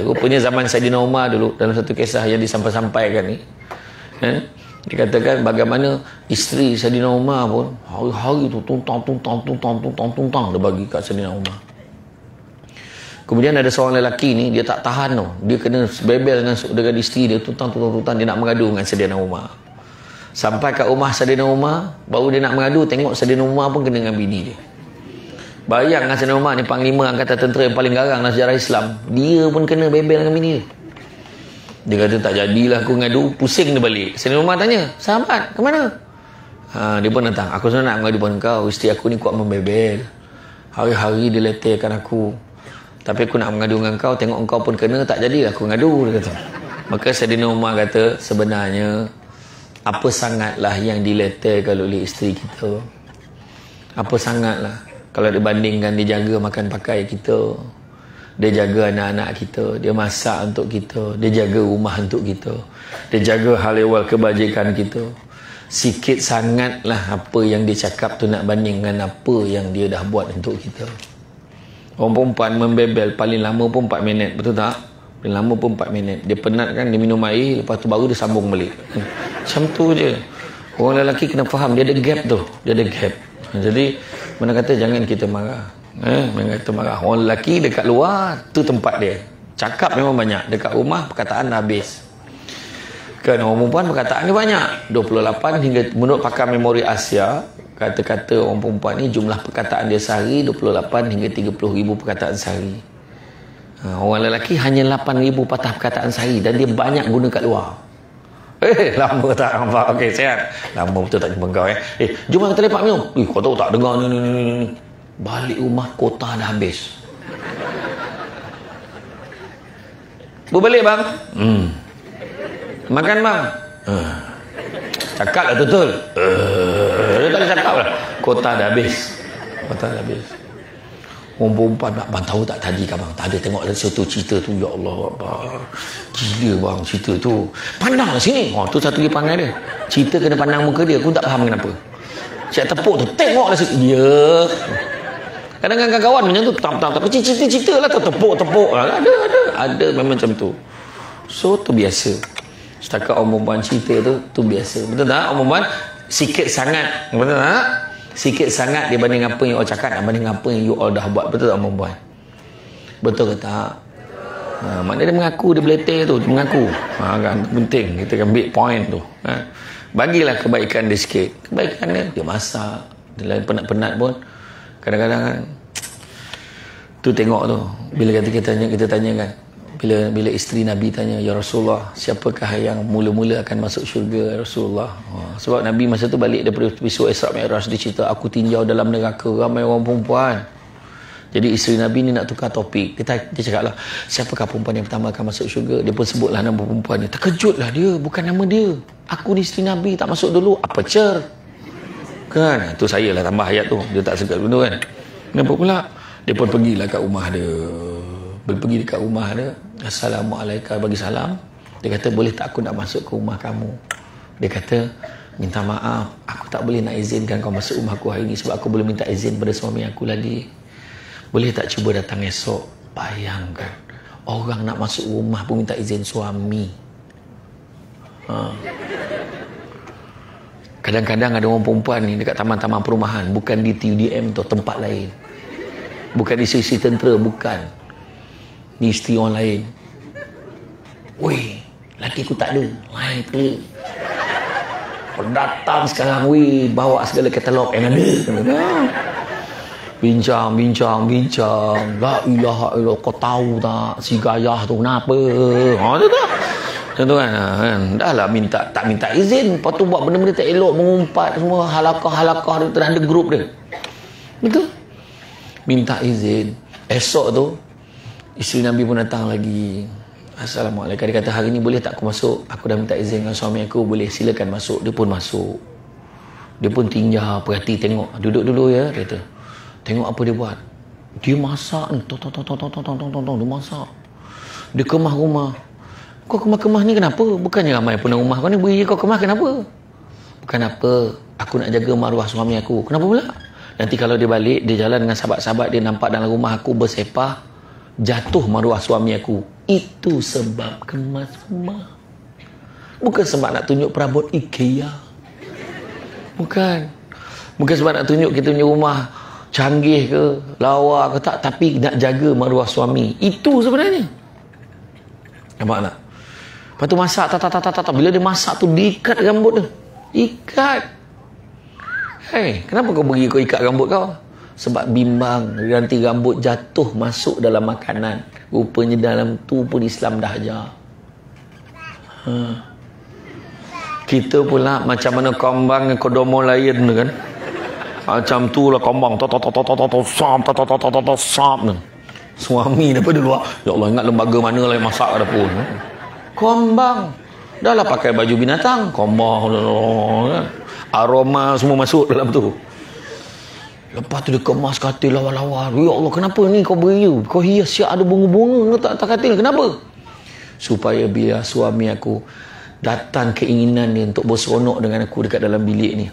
rupanya zaman Saidina Umar dulu, dalam satu kisah yang disampaikan ni kan, dikatakan bagaimana isteri Saidina Umar pun hari-hari tu tuntang dia bagi kat Saidina Umar. Kemudian ada seorang lelaki ni, dia tak tahan tau, dia kena bebel dengan isteri dia, tuntang, dia nak mengadu dengan Saidina Umar. Sampai kat rumah Saidina Umar, baru dia nak mengadu, tengok Saidina Umar pun kena dengan bini dia. Bayang Saidina Umar ni panglima angkatan tentera yang paling garang dalam sejarah Islam, dia pun kena bebel dengan bini dia. Dia kata tak jadilah aku ngadu, pusing dia balik. Saidina Umar tanya, sahabat ke mana? Dia pun datang, aku sebenarnya nak mengadu dengan kau, isteri aku ni kuat membebel, hari-hari dia letihkan aku, tapi aku nak mengadu dengan kau, tengok engkau pun kena, tak jadilah aku ngadu, dia kata. Maka Saidina Umar kata, sebenarnya apa sangatlah yang diletihkan oleh isteri kita, apa sangatlah kalau dibandingkan dia jaga makan pakai kita, dia jaga anak-anak kita, dia masak untuk kita, dia jaga rumah untuk kita, dia jaga hal ehwal kebajikan kita. Sikit sangatlah apa yang dia cakap tu nak bandingkan apa yang dia dah buat untuk kita. Orang perempuan membebel paling lama pun 4 minit, betul tak? Paling lama pun 4 minit. Dia penat kan, dia minum air, lepas tu baru dia sambung balik. Macam tu je. Orang lelaki kena faham, dia ada gap tu, dia ada gap. Jadi mana kata jangan kita marah. Jangan kita marah. Orang lelaki dekat luar tu tempat dia, cakap memang banyak. Dekat rumah perkataan dah habis. Kan orang perempuan perkataan dia banyak, 28 hingga, menurut pakar memori Asia, kata-kata orang perempuan ni jumlah perkataan dia sehari 28 hingga 30,000 perkataan sehari. Orang lelaki hanya 8,000 patah perkataan sehari, dan dia banyak guna kat luar. Lama tak nampak. Okey, sihat. Lama betul tak jumpa kau jom kita lepak minum. Kau tahu tak, dengar ni. Balik rumah kota dah habis. Berbalik bang. Makan bang. Cakap lah betul. Dia tak boleh cakap lah. Kota dah habis. Orang perempuan nak bang tahu tak tadi kan bang, tak ada tengok satu cerita tu, ya Allah Akbar, gila bang cerita tu, pandang lah sini. Tu satu lagi pandang dia, cerita kena pandang muka dia, aku tak faham kenapa. Cik tepuk tu, tengok lah sini. Ya Kadang-kadang kawan macam tu, cerita lah, tepuk. Ada memang macam tu. So tu biasa. Setakat orang perempuan cerita tu biasa. Betul tak? Orang perempuan sikit sangat, betul tak? Sikit sangat dibanding apa yang orang cakap, dibanding apa yang you all dah buat. Betul tak orang perempuan? Betul ke tak? Maknanya dia mengaku, dia beleter tu, dia mengaku. Kan penting kita kan ambil point tu. Bagilah kebaikan dia sikit. Kebaikan dia masak, dia lain penat-penat pun kadang-kadang kan tu tengok tu, bila kita tanya kan, bila isteri Nabi tanya, ya Rasulullah, siapakah yang mula-mula akan masuk syurga, ya Rasulullah? Sebab Nabi masa tu balik daripada episod Isra Mi'raj, dia cerita, aku tinjau dalam neraka ramai orang perempuan. Jadi isteri Nabi ni nak tukar topik. Dia cakap lah, siapakah perempuan yang pertama akan masuk syurga? Dia pun sebutlah nama perempuan ni. Terkejutlah dia, bukan nama dia. Aku ni isteri Nabi, tak masuk dulu. Apa cer? Kan? Tu saya lah tambah ayat tu. Dia tak sekat dulu kan. Kenapa pula? Dia pun pergilah kat rumah dia. Bila pergi dekat rumah dia, Assalamualaikum, bagi salam. Dia kata, boleh tak aku nak masuk ke rumah kamu? Dia kata, minta maaf, aku tak boleh nak izinkan kau masuk rumah aku hari ni sebab aku boleh minta izin pada suami aku lagi. Boleh tak cuba datang esok? Bayangkan, orang nak masuk rumah pun minta izin suami. Kadang-kadang ada orang perempuan ni dekat taman-taman perumahan, bukan di TUDM tu, tempat lain. Bukan di sisi tentera, bukan. Ni isteri orang lain. Weh, laki aku tak ada. Lain ke? Datang sekarang, weh, bawa segala katalog yang ada. Bincang. La ilaha illallah, kau tahu tak si Gayah tu kenapa? Tu tak? Macam tu kan? Dah lah tak minta izin. Lepas tu buat benda-benda tak elok, mengumpat semua halakah dia, ada grup dia. Betul? Minta izin. Esok tu isteri Nabi pun datang lagi. Assalamualaikum. Dia kata, hari ni boleh tak aku masuk? Aku dah minta izin dengan suami aku, boleh silakan masuk. Dia pun masuk. Dia pun tinjau, perhati, tengok. Duduk dulu ya, dia kata. Tengok apa dia buat. Dia masak ni. Dia masak. Dia kemah rumah. Kau kemah-kemah ni kenapa? Bukannya ramai pun rumah kau ni beri kau kemah, kenapa? Bukan apa. Aku nak jaga maruah suami aku. Kenapa pula? Nanti kalau dia balik, dia jalan dengan sahabat-sahabat, dia nampak dalam rumah aku bersepah, jatuh maruah suami aku. Itu sebab kemas rumah. Bukan sebab nak tunjuk perabot IKEA. Bukan sebab nak tunjuk kita punya rumah canggih ke, lawa ke tak, tapi nak jaga maruah suami. Itu sebenarnya. Nampak tak? Lepas tu masak, bila dia masak tu, diikat rambut dia. Ikat. Kenapa kau bagi kau ikat rambut kau? Sebab bimbang nanti rambut jatuh masuk dalam makanan. Rupanya dalam tu pun Islam dah ajar. Kita pula macam mana kambang kodomo lain kan? Macam tu lah kambang. Suami daripada luar, ya Allah, ingat lembaga mana lah yang masak kat dapur. Kambang. Dah lah pakai baju binatang, kambang. Aroma semua masuk dalam tu. Lepas tu dia kemas katil lawa-lawa. Ya Allah, kenapa ni kau beri you? Kau hias siap ada bunga-bunga letak atas katil. Kenapa? Supaya biar suami aku datang keinginan dia untuk berseronok dengan aku dekat dalam bilik ni.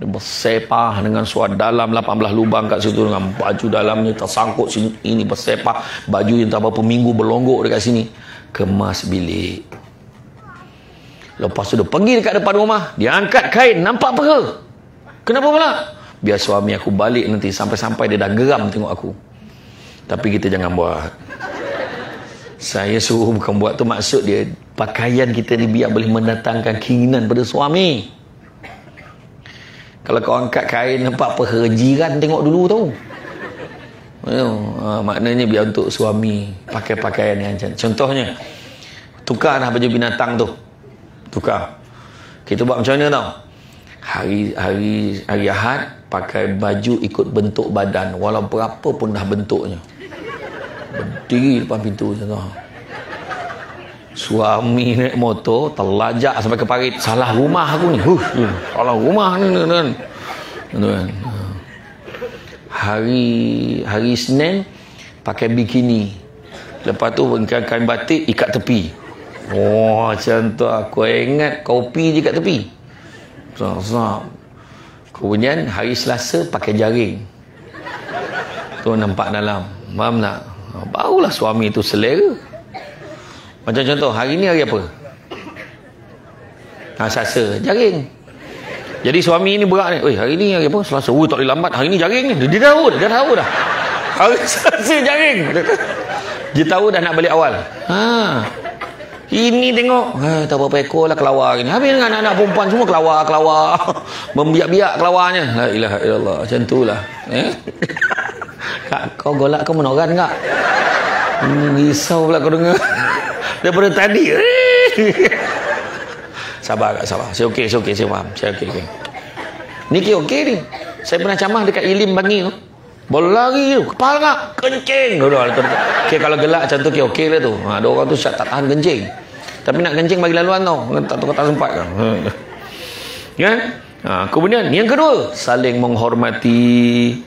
Dia bersepah dengan suara dalam 18 lubang kat situ, dengan baju dalamnya tersangkut sini, ini bersepah, baju yang tak berapa minggu berlonggok dekat sini. Kemas bilik. Lepas tu dia pergi dekat depan rumah, dia angkat kain, nampak apa? Kenapa pula? Biar suami aku balik nanti, sampai-sampai dia dah geram tengok aku. Tapi kita jangan buat. Saya suruh bukan buat tu, maksud dia pakaian kita ni biar boleh mendatangkan keinginan pada suami. Kalau kau angkat kain, nampak apa? Jiran tengok dulu tau. Maknanya biar untuk suami pakai pakaian yang cantik. Contohnya, tukar dah baju binatang tu. Tukar. Kita buat macam mana tau? Hari Ahad pakai baju ikut bentuk badan, walau berapa pun dah bentuknya. Berdiri depan pintu je tau. Suami naik motor terlajak sampai ke parit. Salah rumah aku ni. Salah rumah ni kan. Hari Senin pakai bikini. Lepas tu kain batik ikat tepi. Macam tu aku ingat kopi je kat tepi. Kau Kemudian hari Selasa pakai jaring. Tu nampak dalam. Faham tak? Barulah suami tu selera. Macam contoh, hari ni hari apa? Selasa, jaring. Jadi suami ni berat ni. Hari ni hari apa? Selasa. Tak boleh lambat. Hari ni jaring ni. Dia tahu dah. Hari Selasa jaring. Dia tahu dah nak balik awal. Ini tengok. Tak berapa ekor lah kelawar ni. Habis dengan anak-anak perempuan semua kelawar. Membiak-biak kelawarnya. La ilaha illallah. Macam tu lah. Kak, kau golak kau menoran tak? Risau pula kau dengar. Daripada tadi. Sabar Kak, sabar. Saya okey, saya faham. Saya okey. Ni okey ni. Saya pernah camah dekat Ilim Bangi tu. Bola lari tu. Kepala tak? Kencing. Okay, kalau gelak macam tu, okey lah tu. Ada orang tu tak tahan kencing. Tapi nak kencing bagi laluan tau. Tak sempat kan. Ya? Kemudian, yang kedua, saling menghormati.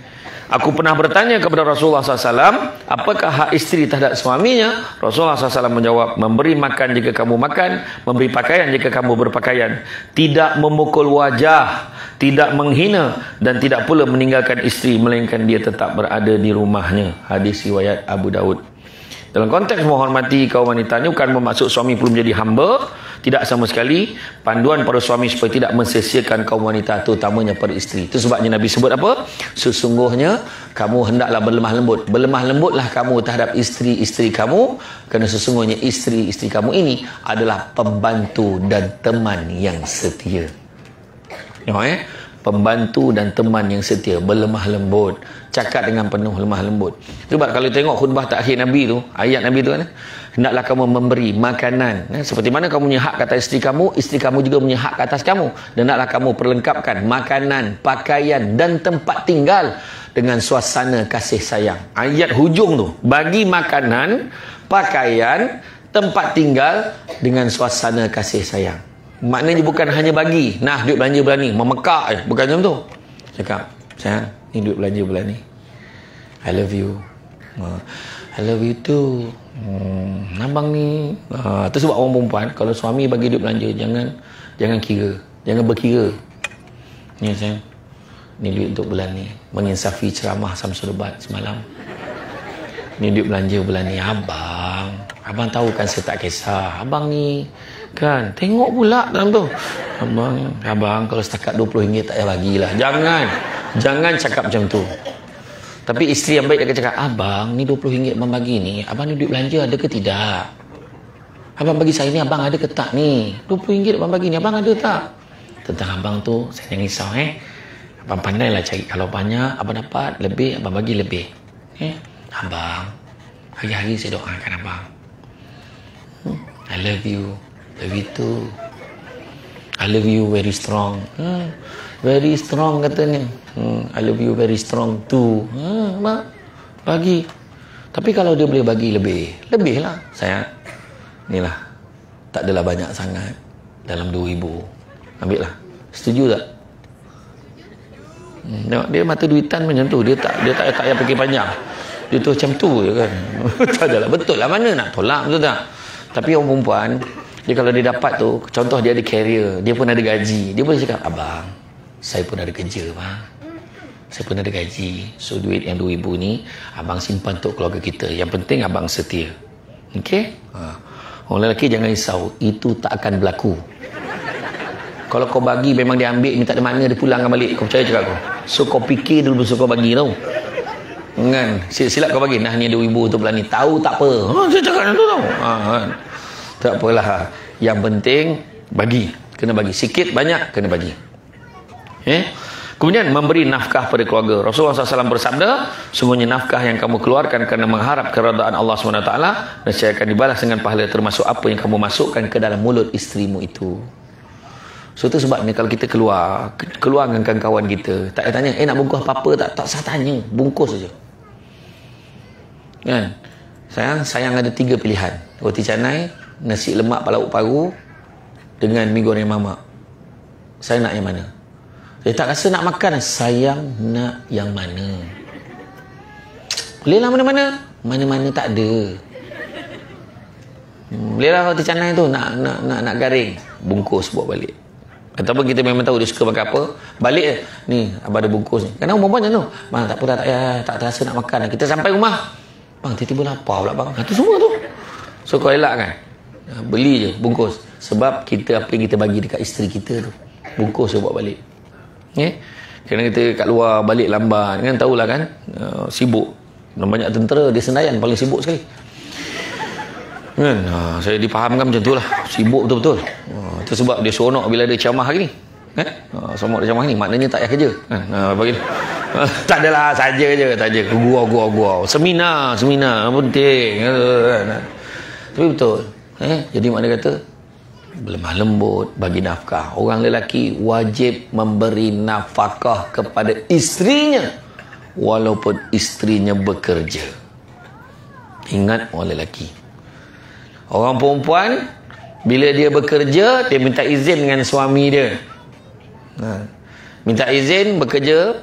Aku pernah bertanya kepada Rasulullah SAW, apakah hak isteri terhadap suaminya? Rasulullah SAW menjawab, memberi makan jika kamu makan, memberi pakaian jika kamu berpakaian, tidak memukul wajah, tidak menghina, dan tidak pula meninggalkan isteri melainkan dia tetap berada di rumahnya. Hadis riwayat Abu Daud. Dalam konteks menghormati kaum wanita ni bukan bermaksud suami perlu menjadi hamba, tidak sama sekali. Panduan para suami supaya tidak mensia-siakan kaum wanita, terutamanya para isteri. Itu sebabnya Nabi sebut apa? Sesungguhnya kamu hendaklah berlemah lembut. Berlemah lembutlah kamu terhadap isteri-isteri kamu, kerana sesungguhnya isteri-isteri kamu ini adalah pembantu dan teman yang setia. Tengok pembantu dan teman yang setia, berlemah lembut, cakap dengan penuh lemah lembut. Sebab kalau tengok khutbah takhir Nabi tu, ayat Nabi tu kan, hendaklah kamu memberi makanan, seperti mana kamu punya hak kata isteri kamu juga punya hak atas kamu, dan hendaklah kamu perlengkapkan makanan, pakaian dan tempat tinggal dengan suasana kasih sayang. Ayat hujung tu, bagi makanan, pakaian, tempat tinggal dengan suasana kasih sayang. Maknanya bukan hanya bagi, nah duit belanja bulan ni, memekak bukan macam tu. Cakap, sayang, ni duit belanja bulan ni, I love you, I love you too. Abang ni tu sebab orang perempuan kalau suami bagi duit belanja, jangan kira, jangan berkira. Ni sayang, ni duit untuk bulan ni, menginsafi ceramah Samsul Ubat semalam. Ni duit belanja bulan ni. Abang tahu kan saya tak kisah. Abang ni kan, tengok pula dalam tu. Abang kalau setakat RM20 tak payah bagilah. Jangan cakap macam tu. Tapi isteri yang baik dia akan cakap, abang ni RM20 abang bagi ni, abang ni duit belanja ada ke tidak? Abang bagi saya ni, abang ada ke tak ni? RM20 abang bagi ni, abang ada tak? Tentang abang tu saya jangan risau. Abang pandailah cari. Kalau banyak abang dapat lebih, abang bagi lebih. Abang, hari-hari saya doakan abang. I love you. Love you too. I love you very strong. Very strong katanya. I love you very strong too. Bagi. Tapi kalau dia boleh bagi lebih lah. Sayang, ni lah, tak adalah banyak sangat, dalam 2,000. Ambil lah. Setuju tak? Tengok, dia mata duitan macam tu. Dia tak payah fikir panjang. Dia tu macam tu je kan. Tak adalah. Betul lah, mana nak tolak, betul tak? Tapi orang perempuan, dia kalau dia dapat tu, contoh dia ada carrier, dia pun ada gaji, dia boleh cakap, abang, saya pun ada kerja bang, saya pun ada gaji, so duit yang 2,000 ni abang simpan untuk keluarga kita, yang penting abang setia. Okey? Orang lelaki jangan risau, itu tak akan berlaku. Kalau kau bagi memang dia ambil, minta dari mana dia pulangkan balik, kau percaya cakap kau. So kau fikir dulu sebelum kau bagi tau. Kan? Silap kau bagi, nah ni 2,000 untuk bulan ni, tahu tak apa. Saya cakap macam tu tau. Kan? Tak apalah. Yang penting bagi, kena bagi sikit banyak, kena bagi. Kemudian memberi nafkah pada keluarga. Rasulullah SAW bersabda, sungguhnya nafkah yang kamu keluarkan kerana mengharap keredaan Allah SWT, nescaya akan dibalas dengan pahala termasuk apa yang kamu masukkan ke dalam mulut isterimu itu. So itu sebabnya kalau kita keluar dengan kawan-kawan kita, tak tanya, nak bungkus apa-apa tak usah tanya, bungkus saja. Kan? Sayang ada 3 pilihan. Roti canai, nasi lemak lauk paru dengan mi goreng mamak. Saya nak yang mana? Saya tak rasa nak makan. Sayang nak yang mana? Bolehlah mana-mana. Mana-mana tak ada. Bolehlah roti canai tu nak garing, bungkus bawa balik. Ataupun kita memang tahu dia suka makan apa, balik ni abang ada bungkus ni. Kadang perempuan macam tu, bang tak apa tak terasa nak makan. Kita sampai rumah, bang tiba-tiba lapar pula bang. Itu semua tu. So kau elak kan, beli je bungkus. Sebab kita apa yang kita bagi dekat isteri kita tu, bungkus je buat balik. Kerana kita kat luar balik lambat kan, tahulah kan, sibuk. Dan banyak tentera di Senayan paling sibuk sekali kan. Saya difahamkan macam tu lah, sibuk betul-betul. Itu sebab dia seronok bila ada ceramah hari ni kan. Seronok ada ceramah ni, maknanya tak payah kerja kan. Bagi tak adalah, saja je, tak je gua seminar penting kan. Tapi betul jadi makna kata lemah lembut, bagi nafkah. Orang lelaki wajib memberi nafkah kepada isterinya walaupun isterinya bekerja. Ingat orang lelaki. Orang perempuan bila dia bekerja, dia minta izin dengan suami dia. Minta izin bekerja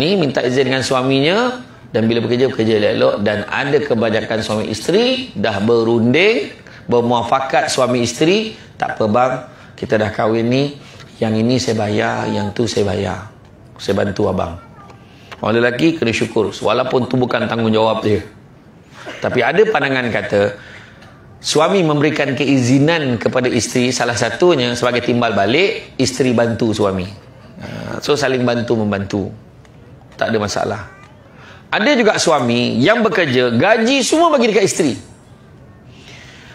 ni, minta izin dengan suaminya. Dan bila bekerja elok. Dan ada kebanyakan suami isteri dah berunding, bermuafakat suami isteri, tak apa bang, kita dah kahwin ni, yang ini saya bayar, yang tu saya bayar, saya bantu abang. Orang lelaki kena syukur walaupun tu bukan tanggungjawab dia. Tapi ada pandangan kata suami memberikan keizinan kepada isteri, salah satunya sebagai timbal balik isteri bantu suami. So saling bantu-membantu, tak ada masalah. Ada juga suami yang bekerja, gaji semua bagi dekat isteri.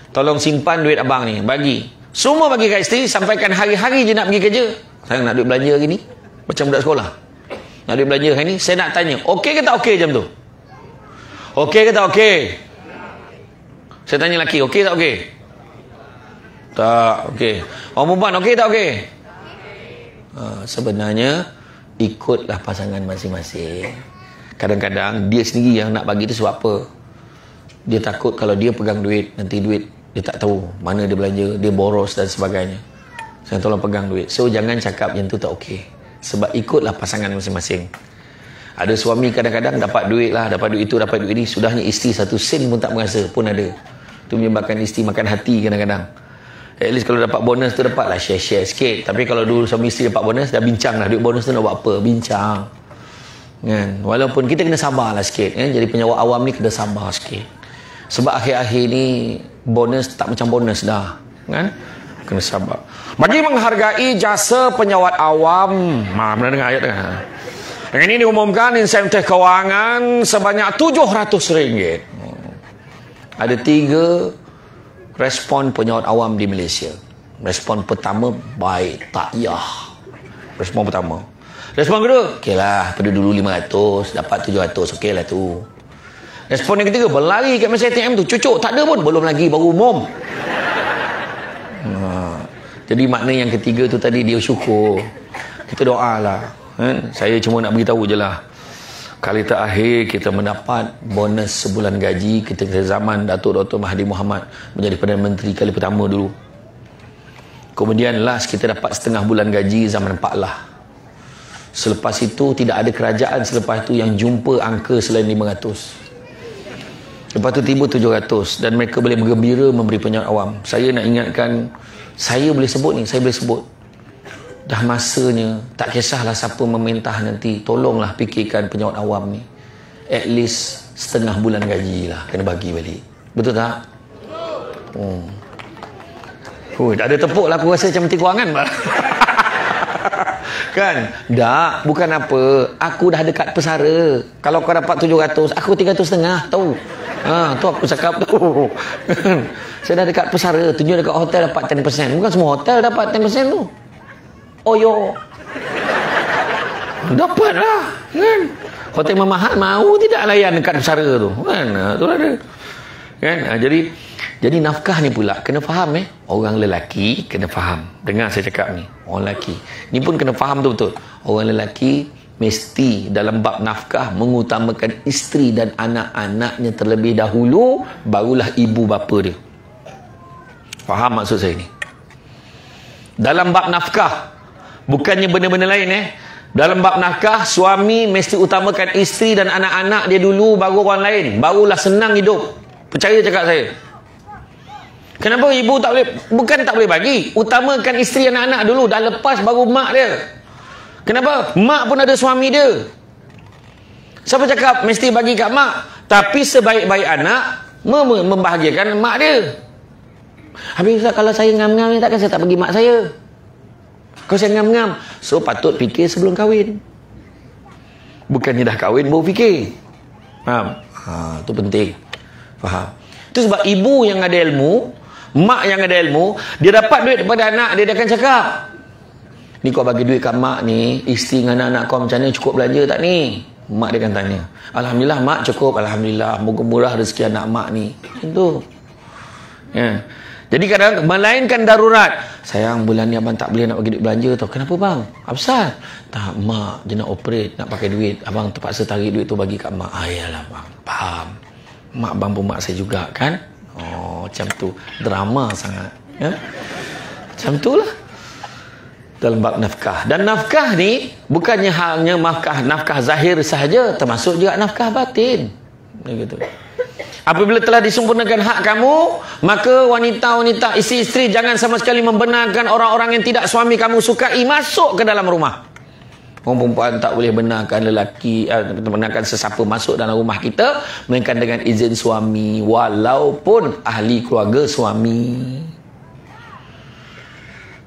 Tolong simpan duit abang ni, bagi. Semua bagi dekat isteri, sampaikan hari-hari je nak pergi kerja. Saya nak duit belanja hari ni, macam budak sekolah. Nak duit belanja hari ni, saya nak tanya, okey ke tak okey jam tu? Okey ke tak okey? Saya tanya lelaki, okey tak okey? Tak okey. Orang perempuan, okey tak okey? Sebenarnya ikutlah pasangan masing-masing. Kadang-kadang dia sendiri yang nak bagi tu sebab apa? Dia takut kalau dia pegang duit, nanti duit dia tak tahu mana dia belanja, dia boros dan sebagainya. Saya tolong pegang duit. So jangan cakap yang tu tak okey. Sebab ikutlah pasangan masing-masing. Ada suami kadang-kadang dapat duit lah, dapat duit itu, dapat duit ini, sudahnya isteri satu sen pun tak merasa, pun ada. Itu menyebabkan isteri makan hati kadang-kadang. At least kalau dapat bonus tu dapat lah share-share sikit. Tapi kalau dulu suami isteri dapat bonus, dah bincang lah duit bonus tu nak buat apa, bincang kan? Walaupun kita kena sabar lah sikit kan? Jadi penyewa awam ni kena sabar sikit. Sebab akhir-akhir ni bonus tak macam bonus dah kan? Kena sabar. Bagi menghargai jasa penyawat awam, pernah dengar ayat kan? Yang ini diumumkan insentif kewangan sebanyak RM700. Ada 3 respon penyawat awam di Malaysia. Respon pertama, baik, tak yah. Respon pertama. Respon kedua, okey lah, pada dulu 500, dapat 700, okey lah tu. Respon yang ketiga, berlari kat mesin ATM tu, cucuk, tak ada pun, belum lagi, baru umum. Jadi makna yang ketiga tu tadi, dia syukur. Kita doa lah. Saya cuma nak beritahu je lah. Kali terakhir kita mendapat bonus sebulan gaji ketika zaman Datuk Dr. Mahathir Mohamad menjadi Perdana Menteri kali pertama dulu. Kemudian last kita dapat setengah bulan gaji zaman Pak Lah. Selepas itu tidak ada kerajaan selepas itu yang jumpa angka selain 500. Lepas tu tiba 700 dan mereka boleh bergembira memberi penyawat awam. Saya nak ingatkan, saya boleh sebut ni, saya boleh sebut. Dah masanya, tak kisahlah siapa memerintah nanti, tolonglah fikirkan penyawat awam ni. At least setengah bulan gaji lah kena bagi balik. Betul tak? Tak ada tepuk lah, aku rasa macam Menteri Kewangan. Kan? Tak, bukan apa. Aku dah dekat pesara. Kalau kau dapat 700, aku 300,500, tahu? Tu aku cakap tu. Saya dah dekat pesara, tunjuk dekat hotel dapat 10%. Bukan semua hotel dapat 10% tu. Oh yo. Dapatlah, kan? Hotel mahal mau tidak layan dekat pesara tu, kan? Tu ada. Kan? Jadi nafkah ni pula kena faham Orang lelaki kena faham. Dengar saya cakap ni. Orang lelaki ni pun kena faham betul-betul. Orang lelaki mesti dalam bab nafkah mengutamakan isteri dan anak-anaknya terlebih dahulu, barulah ibu bapa dia. Faham maksud saya ni? Dalam bab nafkah, bukannya benda-benda lain Dalam bab nafkah, suami mesti utamakan isteri dan anak-anak dia dulu, baru orang lain. Barulah senang hidup. Percaya cakap saya. Kenapa ibu tak boleh? Bukan tak boleh bagi. Utamakan isteri anak-anak dulu. Dah lepas baru mak dia. Kenapa? Mak pun ada suami dia. Siapa cakap mesti bagi kat mak? Tapi sebaik-baik anak membahagiakan mak dia. Habis kalau saya ngam-ngam ni, takkan saya tak bagi mak saya? Kalau saya ngam-ngam, so patut fikir sebelum kahwin. Bukannya dah kahwin baru fikir. Faham? Itu penting. Faham? Itu sebab ibu yang ada ilmu, mak yang ada ilmu, dia dapat duit daripada anak, dia akan cakap, ni kau bagi duit kat mak ni, isteri dengan anak-anak kau macam mana, cukup belanja tak ni? Mak dia akan tanya. Alhamdulillah mak cukup, alhamdulillah, moga murah rezeki anak mak ni. Itu. Ya. Jadi kadang melainkan darurat. Sayang, bulan ni abang tak boleh nak bagi duit belanja tau. Kenapa bang? Apa pasal? Tak, mak dia nak operate, nak pakai duit. Abang terpaksa tarik duit tu bagi kat mak. Yalah bang, faham. Mak bang pun mak saya juga kan. Oh, macam tu. Drama sangat. Ya? Macam tu lah. Dalam bab nafkah. Dan nafkah ni bukannya hanya nafkah zahir sahaja, termasuk juga nafkah batin. Begitu. Apabila telah disempurnakan hak kamu, maka wanita-wanita, isteri-isteri jangan sama sekali membenarkan orang-orang yang tidak suami kamu sukai masuk ke dalam rumah. Orang perempuan tak boleh benarkan lelaki, benarkan sesiapa masuk dalam rumah kita, melainkan dengan izin suami, walaupun ahli keluarga suami.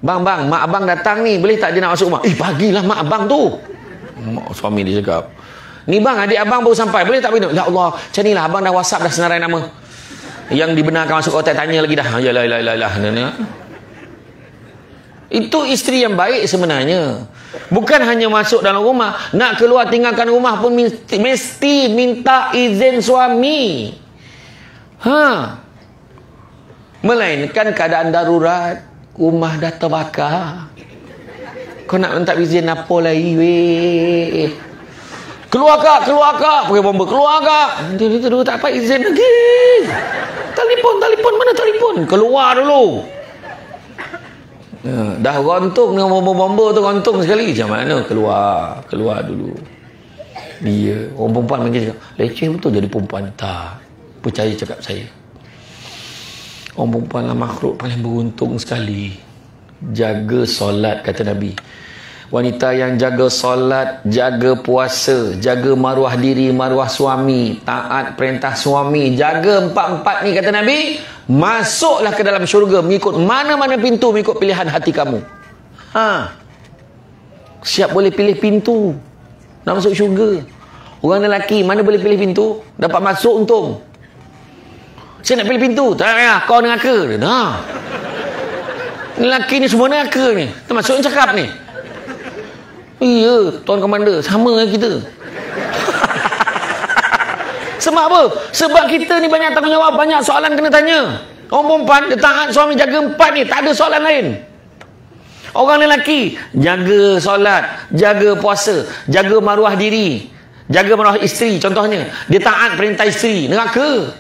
Bang, mak abang datang ni, boleh tak dia nak masuk rumah? Bagilah mak abang tu. Mak suami dia cakap, ni bang, adik abang baru sampai, boleh tak boleh? Ya Allah, macam ni lah, abang dah WhatsApp dah senarai nama. Yang dibenarkan masuk hotel, tanya lagi dah. Yalah. Itu isteri yang baik sebenarnya. Bukan hanya masuk dalam rumah, nak keluar tinggalkan rumah pun mesti minta izin suami. Melainkan keadaan darurat, rumah dah terbakar. Kau nak minta izin apa lagi weh? Keluar kak, pakai bomba, keluar kak. Dia dulu tak dapat izin lagi. Telefon, mana telefon? Keluar dulu. Dah rontung dengan bomba tu, rontung sekali. Macam mana? Keluar dulu. Dia, orang perempuan mungkin cakap, leceh betul jadi perempuan. Tak. Percaya cakap saya. Orang perempuan lah makhluk paling beruntung sekali. Jaga solat, kata Nabi. Wanita yang jaga solat, jaga puasa, jaga maruah diri, maruah suami, taat perintah suami, jaga empat-empat ni, kata Nabi, masuklah ke dalam syurga mengikut mana-mana pintu, mengikut pilihan hati kamu. Siap boleh pilih pintu nak masuk syurga. Orang lelaki mana boleh pilih pintu, dapat masuk untung. Saya nak pilih pintu, tak payah, kau neraka. Lelaki ni semua neraka ni, termasuk yang cakap ni. Iya, Tuan Komander, sama dengan kita. Sebab apa? Sebab kita ni banyak tanggungjawab, banyak soalan kena tanya. Orang perempuan, dia taat suami, jaga empat ni, tak ada soalan lain. Orang lelaki, jaga solat, jaga puasa, jaga maruah diri, jaga maruah isteri, contohnya. Dia taat perintah isteri, neraka.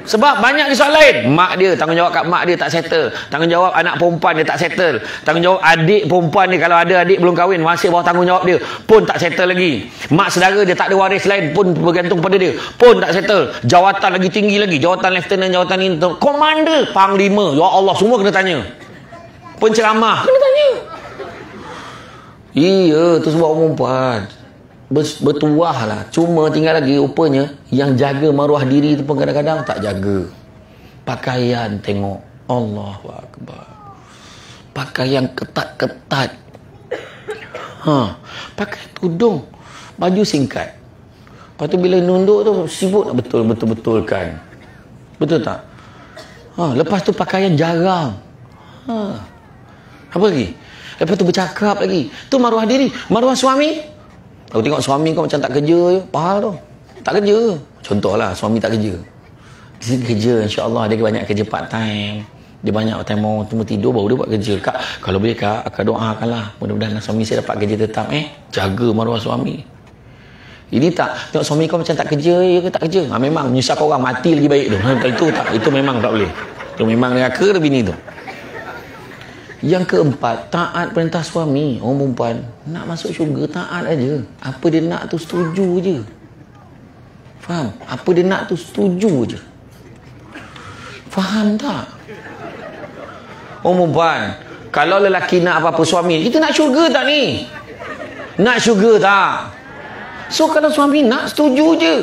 Sebab banyak soalan lain. Mak dia, tanggungjawab kat mak dia tak settle. Tanggungjawab anak perempuan dia tak settle. Tanggungjawab adik perempuan dia, kalau ada adik belum kahwin, masih bawah tanggungjawab dia, pun tak settle lagi. Mak saudara dia tak ada waris lain, pun bergantung pada dia, pun tak settle. Jawatan lagi tinggi lagi, jawatan lieutenant, jawatan ini, komander, panglima, ya Allah, semua kena tanya. Penceramah kena tanya. Iya, tu sebab orang perempuan bertuah lah. Cuma tinggal lagi rupanya yang jaga maruah diri tu pun kadang-kadang tak jaga. Pakaian tengok, Allahu Akbar, pakaian ketat-ketat. Pakai tudung, baju singkat. Lepas tu bila nunduk tu sibuk nak betul-betulkan. Betul tak? Lepas tu pakaian jarang. Apa lagi? Lepas tu bercakap lagi. Tu maruah diri. Maruah suami, aku tengok suami kau macam tak kerja je, pahal tu. Tak kerja. Contohlah, suami tak kerja. Dia kerja, insya-Allah dia banyak kerja part time. Dia banyak time mau tunggu tidur baru dia buat kerja. Kak, kalau boleh kak, akak doakanlah mudah-mudahan suami saya dapat kerja tetap. Jaga maruah suami. Ini tak, tengok suami kau macam tak kerja je ke tak kerja. Memang menyusahkan orang, mati lagi baik tu. Itu tak, itu memang tak boleh. Itu memang neraka dah bini tu. Yang keempat, taat perintah suami. Orang perempuan nak masuk syurga, taat aja. Apa dia nak tu setuju je. Faham? Apa dia nak tu setuju je. Faham tak? perempuan. Kalau lelaki nak apa-apa suami, kita nak syurga tak ni? Nak syurga tak? So kalau suami nak, setuju je.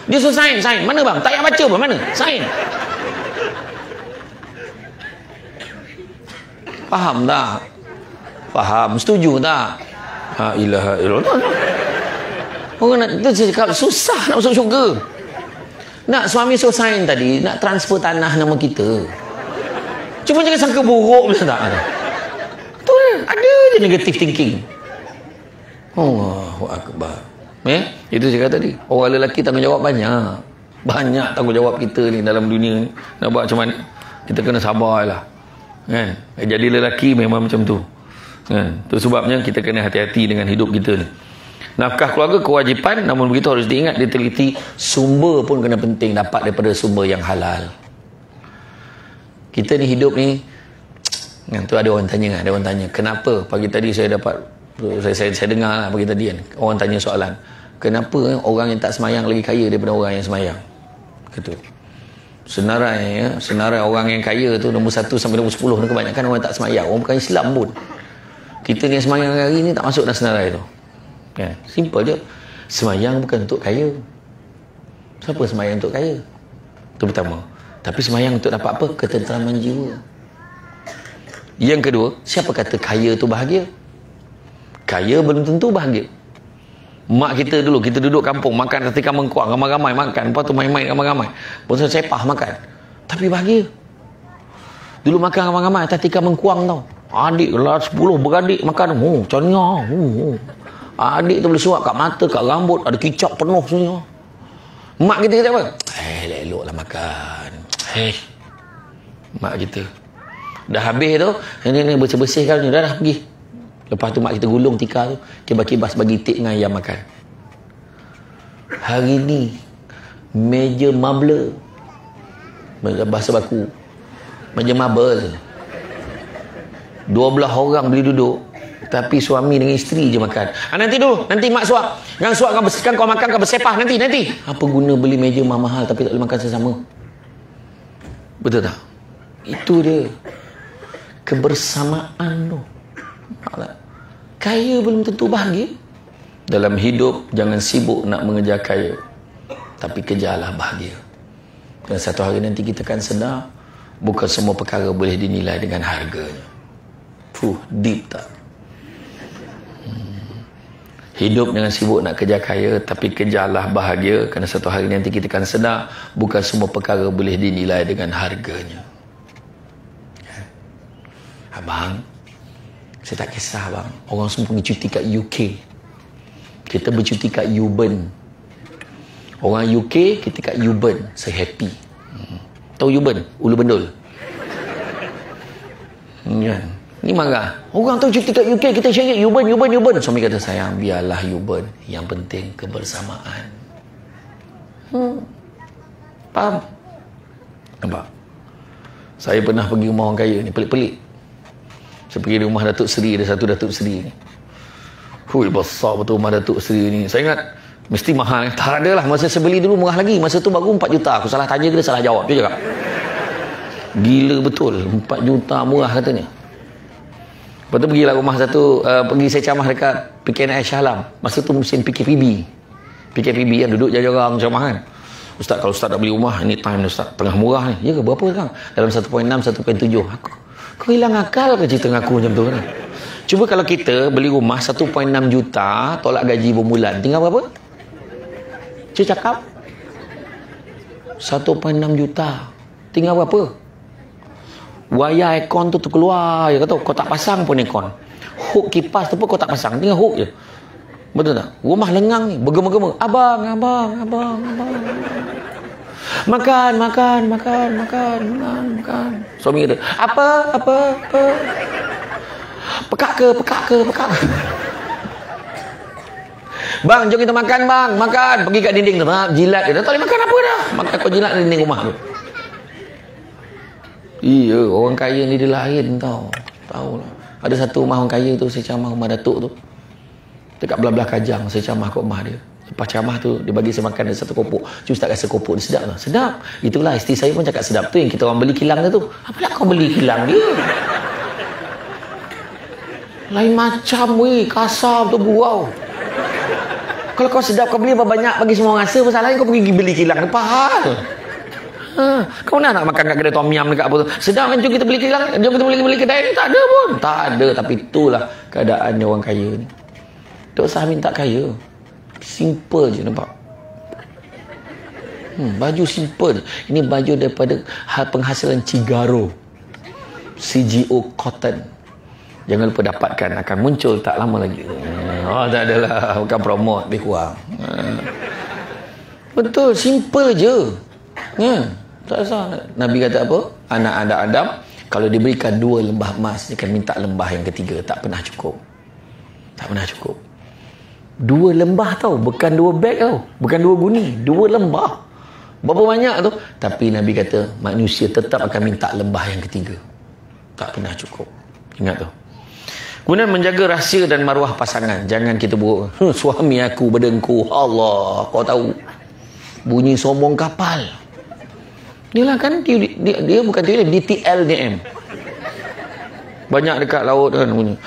Dia suruh sign. Mana bang? Tak payah baca pun, mana? Sign. Faham tak? Faham, setuju tak? Ha ilaha illallah. Orang nak, itu saya cakap, susah nak masuk syurga. Nak suami suruh sign tadi, nak transfer tanah nama kita. Cuma jangan sangka buruk macam tak ada. Tu ada je negative thinking. Allahu akbar. Itu saya kata tadi. Orang lelaki tanggungjawab banyak. Banyak tanggungjawab kita ni dalam dunia ni. Nak buat macam mana? Kita kena sabarlah. Kan? Jadi lelaki memang macam tu. Kan? Tu sebabnya kita kena hati-hati dengan hidup kita ni. Nafkah keluarga kewajipan, namun begitu harus diingat, diteliti, sumber pun kena penting, dapat daripada sumber yang halal. Kita ni hidup ni, tu ada orang tanya, kenapa pagi tadi saya dapat, saya dengar lah pagi tadi kan, orang tanya soalan, kenapa orang yang tak semayang lagi kaya daripada orang yang semayang? Kata senarai orang yang kaya tu nombor 1 sampai nombor 10 ni kebanyakan orang tak semayang, orang bukan Islam pun. Kita ni yang semayang hari ni tak masuk dalam senarai tu. Ya, simple je. Semayang bukan untuk kaya. Siapa semayang untuk kaya? Itu pertama. Tapi semayang untuk dapat apa? Ketenteraman jiwa. Yang kedua, siapa kata kaya tu bahagia? Kaya belum tentu bahagia. Mak kita dulu, kita duduk kampung, makan ketika mengkuang, ramai-ramai makan, lepas tu main-main ramai-ramai, bosan sepah makan, tapi bahagia. Dulu makan ramai-ramai ketika mengkuang tau, adik lah 10 beradik makan, cania, adik tu boleh suap kat mata, kat rambut, ada kicap penuh semua. Mak kita kata apa? Elok lah makan. Mak kita dah habis tu, ni bersih-bersih kan, dah pergi. Lepas tu mak kita gulung tikar tu, kibas-kibas bagi itik dengan ayam makan. Hari ni meja marble, bahasa baku, meja marble, 12 orang boleh duduk, tapi suami dengan isteri je makan. Nanti dulu, nanti mak suap. Yang suap kau bersihkan, kau makan, kau bersepah nanti. Apa guna beli meja mahal tapi tak boleh makan sesama? Betul tak? Itu dia kebersamaan tu. Kaya belum tentu bahagia. Dalam hidup jangan sibuk nak mengejar kaya, tapi kejarlah bahagia. Dan satu hari nanti kita akan sedar, bukan semua perkara boleh dinilai dengan harganya. Deep tak? Hidup jangan sibuk nak kejar kaya, tapi kejarlah bahagia. Kerana satu hari nanti kita akan sedar, bukan semua perkara boleh dinilai dengan harganya. Abang, saya tak kisah bang, orang semua pergi cuti kat UK, kita bercuti kat Uburn. Orang UK, kita kat Uburn, saya happy. Tahu Uburn? Ulu Bendul. Ni marah, orang tahu cuti kat UK, kita cari Uburn. Suami kata, sayang biarlah Uburn, yang penting kebersamaan. Faham? Nampak? Saya pernah pergi rumah orang kaya ni, pelik-pelik. Saya pergi di rumah Datuk Seri, ada satu Datuk Seri ni. Besar betul rumah Datuk Seri ni. Saya ingat mesti mahal. Tak ada lah, masa saya beli dulu murah lagi. Masa tu baru 4 juta. Aku salah tanya ke dia salah jawab. Dia cakap gila betul, 4 juta murah katanya. Lepas tu pergilah rumah satu, pergi saya camah dekat PKNS Shah Alam. Masa tu musim PKPB kan, duduk jarang camah kan. Ustaz, kalau Ustaz nak beli rumah, ini time Ustaz, tengah murah ni. Ya ke? Berapa sekarang? Dalam 1.6, 1.7. Kau hilang akal ke cerita dengan aku macam tu kan? Cuba kalau kita beli rumah 1.6 juta, tolak gaji berbulan, tinggal berapa? Cuba cakap 1.6 juta, tinggal berapa? Wayar aircon tu keluar je, kata kau tak pasang pun aircon. Hook kipas tu pun kau tak pasang, tinggal hook je. Betul tak? Rumah lengang ni, bergema-gema. Abang. Makan. Suami kata, apa? Pekak ke? Bang, jom kita makan bang. Makan. Pergi kat dinding tu. Jilat dia. Tak boleh makan apa dah. Makan kau jilat dinding rumah tu. Iya, orang kaya ni dia lain tau. Tahu lah. Ada satu rumah orang kaya tu, saya camah rumah Datuk tu. Dekat belah-belah Kajang, saya camah kat rumah dia. Lepas ceramah tu, dia bagi saya makan ada satu kopok. Cuma tak rasa kopok dia sedap lah. Sedap. Itulah isteri saya pun cakap sedap. Tu yang kita orang beli kilang tu. Apalah kau beli kilang dia? Lain macam weh. Kasar tu gurau. Kalau kau sedap kau beli apa banyak bagi semua orang rasa. Masalahnya kau pergi beli kilang. Apa hal? Kau nak makan kat kedai tom yum dekat apa tu? Sedap kan, jom kita beli kilang. Jom kita beli kedai ni. Tak ada pun. Tak ada. Tapi itulah keadaannya orang kaya ni. Tak usah minta kaya. Simple je nampak. Baju simple. Ini baju daripada penghasilan Cigaro. CGO Cotton. Jangan lupa dapatkan. Akan muncul tak lama lagi. Tak adalah. Bukan promote. Lebih kurang. Betul. Simple je. Tak usah. Nabi kata apa? Anak Adam kalau diberikan 2 lembah emas, dia akan minta lembah yang ketiga. Tak pernah cukup. Tak pernah cukup. 2 lembah tau. Bukan 2 beg tau. Bukan 2 guni. 2 lembah. Berapa banyak tu? Tapi Nabi kata manusia tetap akan minta lembah yang ketiga. Tak pernah cukup. Ingat tu. Kemudian menjaga rahsia dan maruah pasangan. Jangan kita buruk. Suami aku berdengkur. Allah, kau tahu. Bunyi sombong kapal. Dia lah kan. Dia bukan dia. DTLDM. Banyak dekat laut kan bunyi.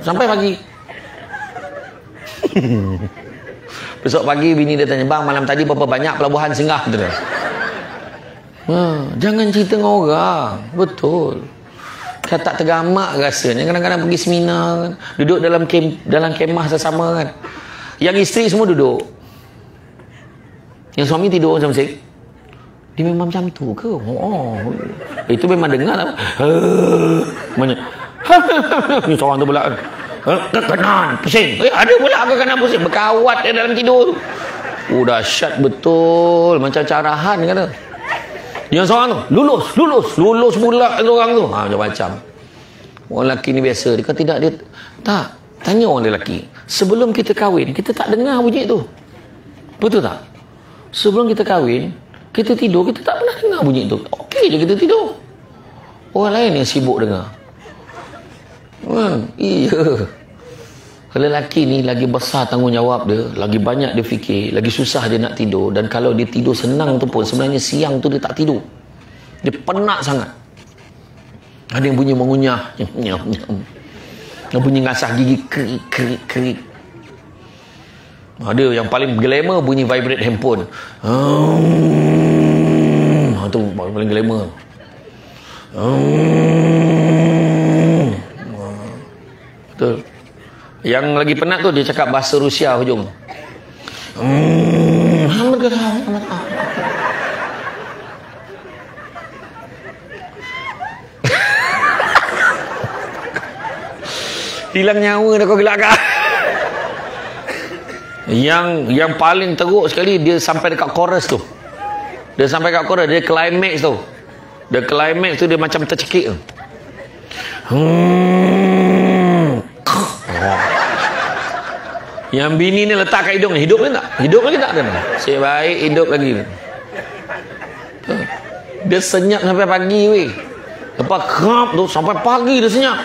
Sampai pagi. Besok pagi bini dia tanya, bang malam tadi berapa banyak pelabuhan singgah? Jangan cerita dengan orang. Betul. Kan tak tergamak rasanya. Kadang-kadang pergi seminar kan. Duduk dalam kemah sesama kan. Yang isteri semua duduk. Yang suami tidur macam-macam. Dia memang macam tu ke? Itu memang dengar lah. Banyak. Ni seorang tu pula kan. Kanan pusing. Ada pula ke kanan pusing. Berkawat dia dalam tidur tu. Dahsyat betul. Macam carahan kata. Yang seorang tu lulus pula orang tu. Macam-macam. Orang lelaki ni biasa. Dia kata tidak, dia tak. Tanya orang lelaki. Sebelum kita kahwin, kita tak dengar bunyi tu. Betul tak? Sebelum kita kahwin, kita tidur, kita tak pernah dengar bunyi tu. Okey je kita tidur. Orang lain yang sibuk dengar. Iya. Lelaki ni lagi besar tanggungjawab dia, lagi banyak dia fikir, lagi susah dia nak tidur. Dan kalau dia tidur senang tu pun sebenarnya siang tu dia tak tidur. Dia penat sangat. Ada yang bunyi mengunyah, ada bunyi ngasah gigi, kerik. Ada yang paling glamour bunyi vibrate handphone. Itu paling glamour. Betul. Yang lagi penat tu dia cakap bahasa Rusia hujung. Hilang nyawa dah kau gelakkan. Yang paling teruk sekali dia sampai dekat chorus tu. Dia sampai kat chorus, dia climax tu. Dia climax tu dia macam tercekik tu. Yang bini ni letak kat hidung ni. Hidup ni tak? Hidup lagi tak? Asyik baik, hidup lagi. Dia senyap sampai pagi weh. Lepas kerap tu sampai pagi dia senyap.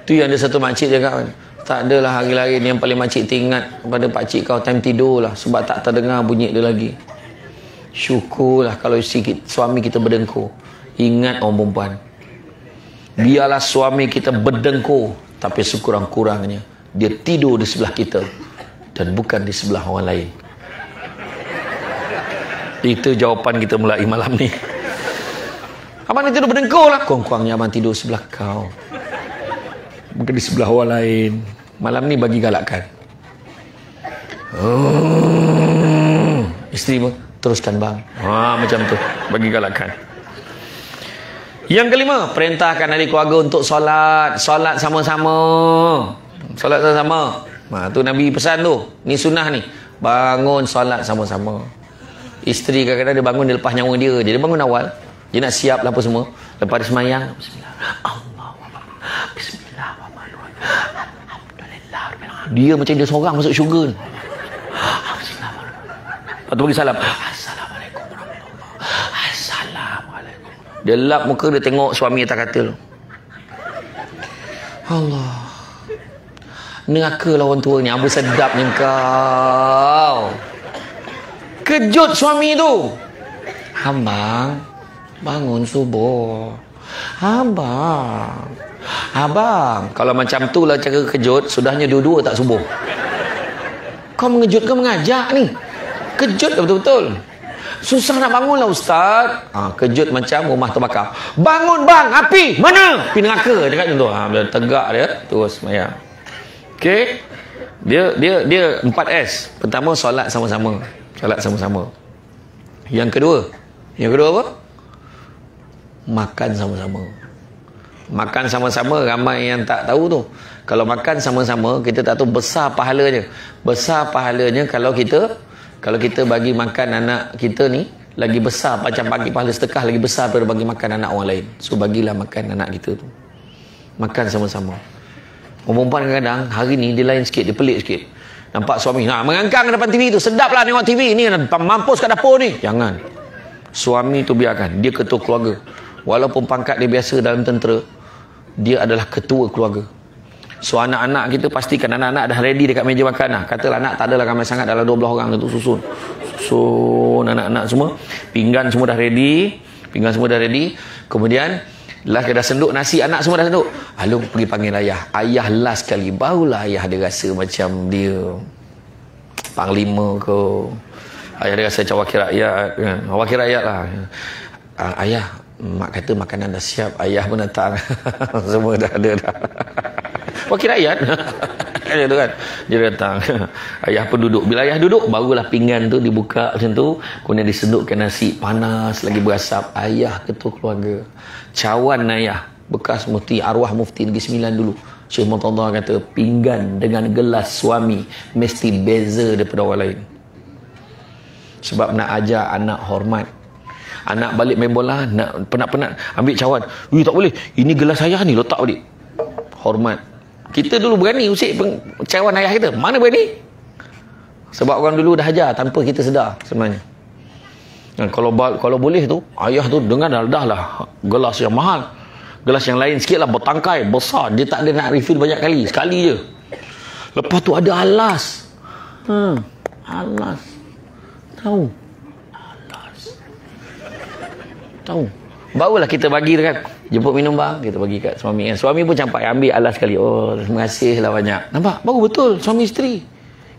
Tu yang ada satu makcik cakap kan. Tak adalah hari lain yang paling makcik ingat kepada pakcik kau time tidur lah. Sebab tak terdengar bunyi dia lagi. Syukurlah kalau suami kita berdengkur. Ingat orang perempuan. Biarlah suami kita berdengkur. Tapi sekurang-kurangnya dia tidur di sebelah kita. Dan bukan di sebelah orang lain. Itu jawapan kita mulai malam ni. Abang ni tidur berdengkur lah. Kurang-kurangnya abang tidur sebelah kau. Bukan di sebelah orang lain. Malam ni bagi galakkan. Isteri pun teruskan bang. Macam tu. Bagi galakkan. Yang kelima, perintahkan ahli keluarga untuk solat. Solat sama-sama. Solat sama-sama. Tu Nabi pesan tu. Ni sunnah ni. Bangun solat sama-sama. Isteri kadang-kadang dia bangun, dia lepas nyawa dia. Dia bangun awal. Dia nak siap lah apa semua. Lepas dia semayang. Bismillahirrahmanirrahim. Alhamdulillah. Dia macam dia seorang masuk syurga ni. Lepas tu bagi salam. Assalamualaikum warahmatullahi wabarakatuh. Dia lap muka, dia tengok suami atas katil. Allah. Neraka lah orang tua ni. Apa sedapnya kau. Kejut suami tu. Abang, bangun subuh. Abang. Kalau macam tu lah cara kejut, sudahnya dua-dua tak subuh. Kau mengejut ke mengajak ni? Kejut betul-betul. Susah nak bangun lah ustaz. Kejut macam rumah terbakar. Bangun bang, api. Mana? Api neraka. Dekat macam tu. Bila tegak dia, terus semayang. Okey. Dia 4S. Pertama, solat sama-sama. Yang kedua apa? Makan sama-sama. Makan sama-sama, ramai yang tak tahu tu. Kalau makan sama-sama, kita tak tahu besar pahalanya. Besar pahalanya kalau kita bagi makan anak kita ni, lagi besar, macam bagi pahala sedekah lagi besar daripada bagi makan anak orang lain. So bagilah makan anak kita tu. Makan sama-sama. Orang perempuan kadang-kadang hari ni dia lain sikit, dia pelik sikit. Nampak suami mengangkang depan TV tu, sedaplah tengok TV ni, mampus kat dapur ni. Jangan. Suami tu biarkan, dia ketua keluarga. Walaupun pangkat dia biasa dalam tentera, dia adalah ketua keluarga. So anak-anak kita pastikan anak-anak dah ready dekat meja makan lah. Katalah anak tak adalah ramai sangat, dalam 12 orang tu susun anak-anak semua, pinggan semua dah ready. Kemudian lah dah senduk nasi, anak semua dah senduk. Lalu pergi panggil ayah last sekali. Barulah ayah dia rasa macam dia panglima ke. Ayah dia rasa macam wakil rakyat kan? Wakil rakyat lah. Ayah, mak kata makanan dah siap. Ayah pun datang. Semua dah ada dah. Wakil rakyat. Dia tu kan. Dia datang. Ayah pun duduk. Bila ayah duduk, barulah pinggan tu dibuka macam tu. Kemudian disendukkan nasi panas lagi berasap. Ayah ketua keluarga. Cawan ayah. Bekas mufti, arwah mufti Negeri Sembilan dulu. Syekh Murtadah kata, pinggan dengan gelas suami mesti beza daripada orang lain. Sebab nak ajar anak hormat. Anak balik main bola, nak penat-penat ambil cawan. Tak boleh. Ini gelas ayah ni, letak balik. Hormat. Kita dulu berani usik cawan ayah kita. Mana berani? Sebab orang dulu dah ajar tanpa kita sedar sebenarnya. Dan kalau boleh tu, ayah tu dengar dah lah gelas yang mahal. Gelas yang lain sikit lah, bertangkai, besar. Dia tak ada nak refill banyak kali. Sekali je. Lepas tu ada alas. Alas. Tahu. Barulah kita bagi tu kan. Jemput minum bang, kita bagi kat suami kan. Suami pun campak, ambil alas sekali. Oh, terima kasih lah banyak. Nampak? Baru betul suami isteri.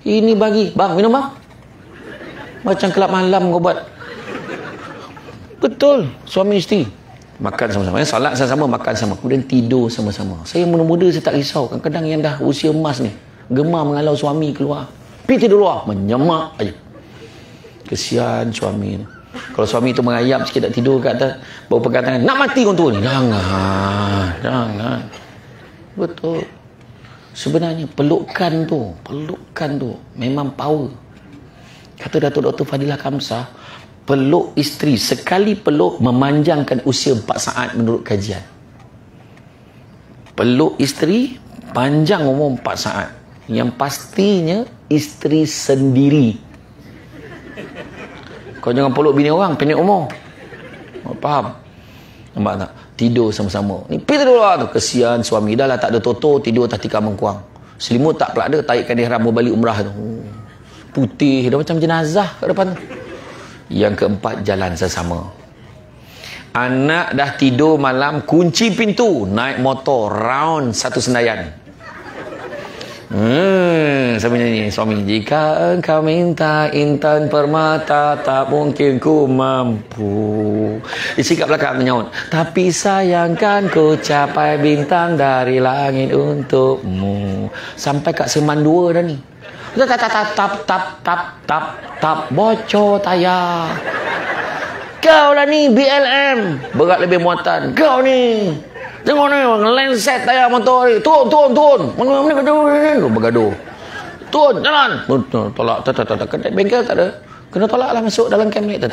Ini bagi. Bang, minum bang. Macam kelab malam kau buat. Betul, suami isteri. Makan sama-sama. Salat sama-sama, makan sama. Kemudian tidur sama-sama. Saya muda-muda saya tak risau. Kadang-kadang yang dah usia emas ni, gemar mengalau suami keluar. Pergi tidur luar, menyemak aja. Kesian suami ni. Kalau suami tu mengayap sikit tak tidur kat atas, baru pegang tangan, nak mati orang tua ni. Jangan. Betul. Sebenarnya pelukan tu memang power. Kata Datuk Dr. Fadilah Kamsah, peluk isteri sekali peluk memanjangkan usia 4 saat menurut kajian. Peluk isteri panjang umur 4 saat. Yang pastinya isteri sendiri. Kau jangan peluk bini orang, pendek umur. Faham? Nampak tak? Tidur sama-sama. Ni pergi tidur lah tu. Kesian suami. Dah lah tak ada toto, tidur atas tikar mengkuang. Selimut tak pula ada, taikkan ihram mau balik umrah tu. Putih, dah macam jenazah kat depan tu. Yang keempat, jalan sesama. Anak dah tidur malam, kunci pintu, naik motor, round satu Senayan. Sambil nyanyi suami, jika engkau minta intan permata, tak mungkin ku mampu. Isi kat belakang menyaut, tapi sayangkan ku capai bintang dari langit untukmu. Sampai kat Seman 2 dah ni. Tap bocor tayar. Kau lah ni BLM, berat lebih muatan. Kau ni tengok ni, lenset tayar motor ni. Turun. Mana gaduh. Bergaduh. Turun, jalan. Tolak. Kedai bengkel tak ada. Kena tolak lah masuk dalam camp ni. 30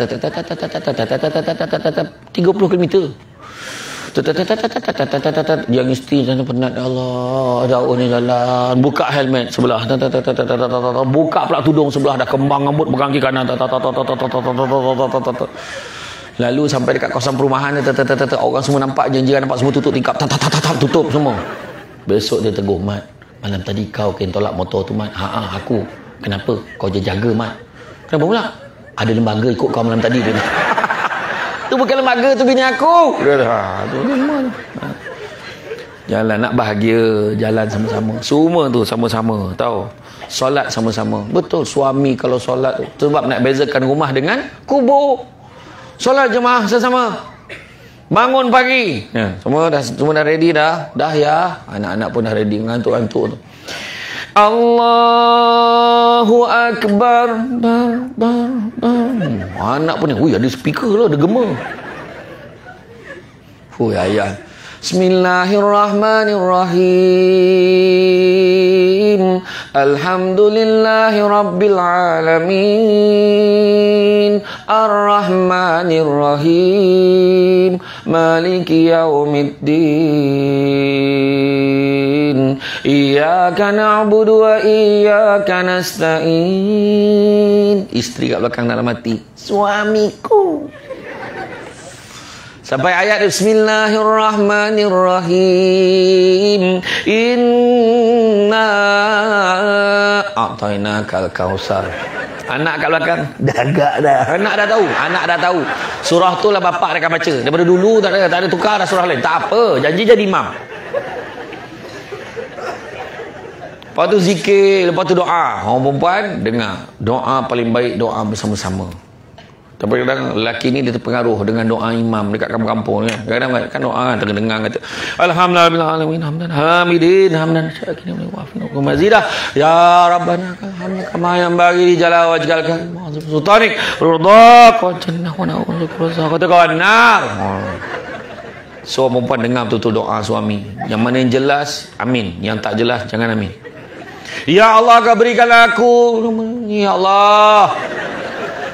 km. Yang isteri sana penat. Allah, jauh ni jalan. Buka helmet sebelah. Buka pula tudung sebelah. Dah kembang rambut pegang kiri kanan. Lalu sampai dekat kawasan perumahan, orang semua nampak, jiran nampak semua tutup tingkap, tutup semua. Besok dia tegur, Mat, malam tadi kau tolak motor tu, Mat. Aku. Kenapa? Kau jaga, Mat. Kenapa pula? Ada lembaga ikut kau malam tadi. Tu bukan lembaga, tu bini aku. Tu memang. Jalan nak bahagia, jalan sama-sama. Semua tu sama-sama, tahu. Solat sama-sama. Betul, suami kalau solat tu sebab nak bezakan rumah dengan kubur. Solat jemaah sama-sama. Bangun pagi. Ya, semua dah ready dah. Dah ya. Anak-anak pun dah ready, ngantuk-ngantuk tu. Allahu Akbar. Anak pun ni, ada speaker lah, ada gema. Ayat. Bismillahirrahmanirrahim. Alhamdulillahi Rabbil Alamin. Ar-Rahmanirrahim. Maliki yaumiddin. Iyaka na'budu wa iyaka nasta'in. Isteri kat belakang dalam hati, suamiku. Sampai ayat Bismillahirrahmanirrahim. Inna a'tainakal kautsar. Anak kat belakang dah. Anak dah tahu. Surah tu lah bapak dia akan baca. Daripada dulu tak ada tukar dah surah lain. Tak apa, janji jadi imam. Lepas tu zikir, lepas tu doa. Orang perempuan dengar. Doa paling baik doa bersama-sama. Tapi kadang lelaki ni dia terpengaruh dengan doa imam dekat kampung-kampung kan. Kadang-kadang kan doa kan terdengar kata alhamdulillahirabbil hamdan hamidin hamdan syakirin wa afina wa mazidah ya rabbana hamdan kama yanbaghi li jalali wajhika sultanik ridha wa jannah wa na'udzu kata kawan nar. So perempuan dengar betul-betul doa suami. Yang mana yang jelas amin, yang tak jelas jangan amin. Ya Allah, kau berikan aku, ya Allah,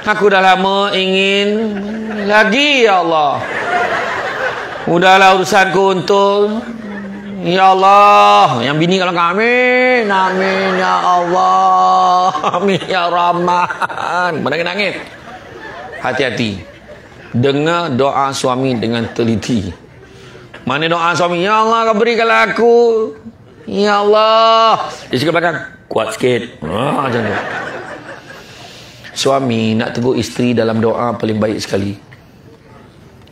aku dah lama ingin lagi, ya Allah. Udahlah urusanku untuk, ya Allah. Yang bini kalau amin, amin ya Allah, amin ya Rahman. Menangis-nangis. Hati-hati. Dengar doa suami dengan teliti. Mana doa suami? Ya Allah, kau berikanlah aku, ya Allah. Dia cakap belakang, kuat sikit. Macam tu. Suami nak tegur isteri dalam doa paling baik sekali.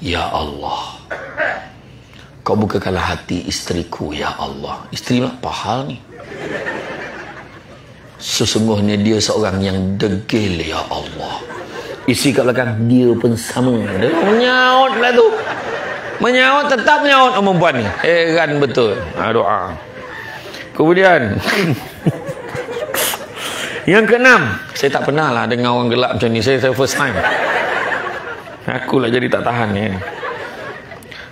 Ya Allah, kau bukakanlah hati isteriku, ya Allah. Isteri nak pahal ni. Sesungguhnya dia seorang yang degil, ya Allah. Isteri kat belakang, dia pun sama. Dia menyaut lah tu. Menyaut, tetap menyaut perempuan ni. Heran betul. Doa. Kemudian yang keenam, saya tak pernah lah dengar orang gelap macam ni. Saya first time. Aku lah jadi tak tahan ni.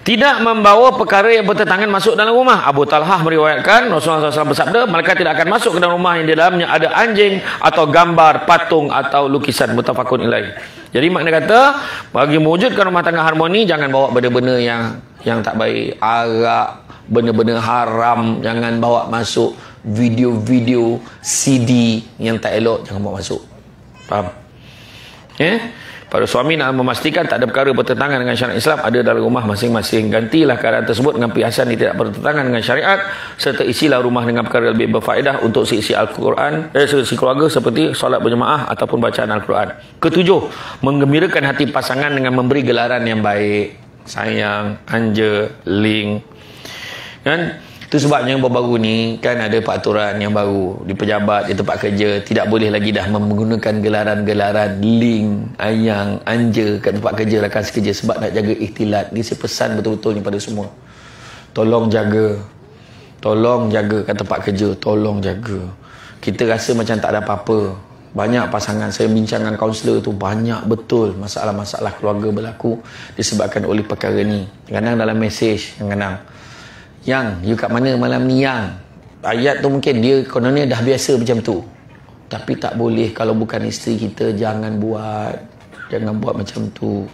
Tidak membawa perkara yang bertentangan masuk dalam rumah. Abu Talhah meriwayatkan Rasulullah SAW bersabda, malaikat tidak akan masuk ke dalam rumah yang di dalamnya ada anjing atau gambar, patung atau lukisan. Muttafaqun ilaih. Jadi makna kata, bagi mewujudkan rumah tangga harmoni, jangan bawa benda-benda yang tak baik. Arak, benda-benda haram, jangan bawa masuk. Video-video CD yang tak elok jangan bawa masuk. Faham? Para suami nak memastikan tak ada perkara bertentangan dengan syariat Islam ada dalam rumah masing-masing. Gantilah keadaan tersebut dengan perhiasan yang tidak bertentangan dengan syariat, serta isilah rumah dengan perkara lebih berfaedah untuk isi Al-Quran, isi keluarga seperti solat berjemaah ataupun bacaan Al-Quran. Ketujuh, menggembirakan hati pasangan dengan memberi gelaran yang baik. Sayang, anja, ling. Kan? Itu sebabnya baru-baru ni kan ada peraturan yang baru di pejabat, di tempat kerja, tidak boleh lagi dah menggunakan gelaran-gelaran ling, ayang, anja kat tempat kerja, rakan sekerja, sebab nak jaga ikhtilat. Ni saya pesan betul-betul ni pada semua. Tolong jaga kat tempat kerja, tolong jaga. Kita rasa macam tak ada apa-apa. Banyak pasangan saya bincang dengan kaunselor tu, banyak betul masalah-masalah keluarga berlaku disebabkan oleh perkara ni. Kadang-kadang dalam mesej, kadang-kadang, yang, you kat mana malam ni yang? Ayat tu mungkin dia kononnya dah biasa macam tu. Tapi tak boleh, kalau bukan isteri kita, jangan buat macam tu.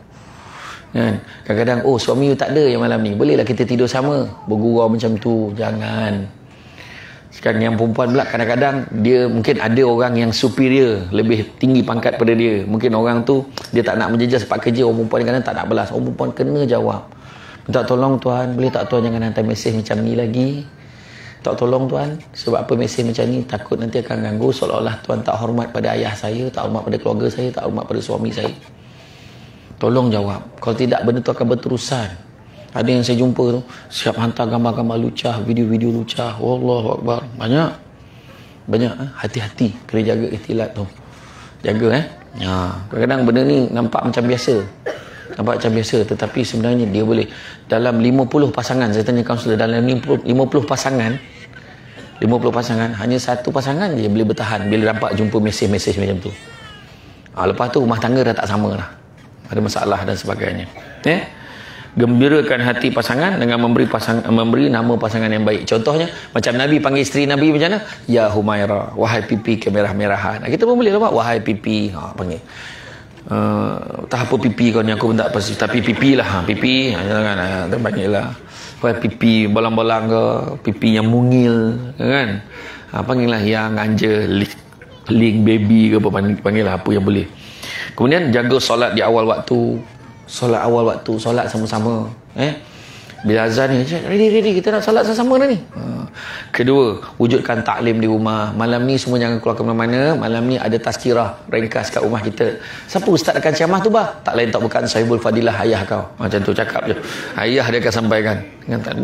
Kan? Kadang-kadang, suami you tak ada yang malam ni, bolehlah kita tidur sama. Bergurau macam tu, jangan. Sekarang yang perempuan pula kadang-kadang dia mungkin ada orang yang superior, lebih tinggi pangkat pada dia. Mungkin orang tu dia tak nak menjejas tempat kerja, orang perempuan kadang tak nak balas. Orang perempuan kena jawab. Minta tolong tuan, boleh tak tuan jangan hantar mesej macam ni lagi. Tak tolong tuan, sebab apa mesej macam ni, takut nanti akan ganggu, seolah-olah tuan tak hormat pada ayah saya, tak hormat pada keluarga saya, tak hormat pada suami saya. Tolong jawab. Kalau tidak, benda tu akan berterusan. Ada yang saya jumpa tu, siap hantar gambar-gambar lucah, video-video lucah. Wallahu Akbar. Banyak. Hati-hati. Kena jaga ikhtilat tu. Jaga kadang-kadang benda ni nampak macam biasa. Tetapi sebenarnya dia boleh. Dalam 50 pasangan, saya tanya kaunselor, dalam 50 pasangan, hanya satu pasangan je boleh bertahan bila nampak jumpa mesej-mesej macam tu. Lepas tu rumah tangga dah tak sama lah. Ada masalah dan sebagainya. Gembirakan hati pasangan dengan memberi nama pasangan yang baik. Contohnya macam Nabi panggil isteri Nabi macam mana? Ya Humaira, wahai pipi kemerah-merahan. Kita pun boleh lah Pak, wahai pipi, panggil. Tak apa pipi kau ni, aku pun tak pasti, tapi pipi lah, pipi jangan panggil lah. Wahai pipi balang-balang ke, pipi yang mungil kan, panggil lah yang anja, ling baby ke apa, panggil lah apa yang boleh. Kemudian jaga solat di awal waktu. Solat sama-sama. Bila azan ni, ready, kita nak solat sama-sama dah ni. Kedua, wujudkan taklim di rumah. Malam ni semua jangan keluar ke mana-mana. Malam ni ada tazkirah ringkas kat rumah kita. Siapa ustaz akan ceramah tu bah? Tak lain tak bukan Sahibul Fadilah, ayah kau. Macam tu cakap je. Ayah dia akan sampaikan.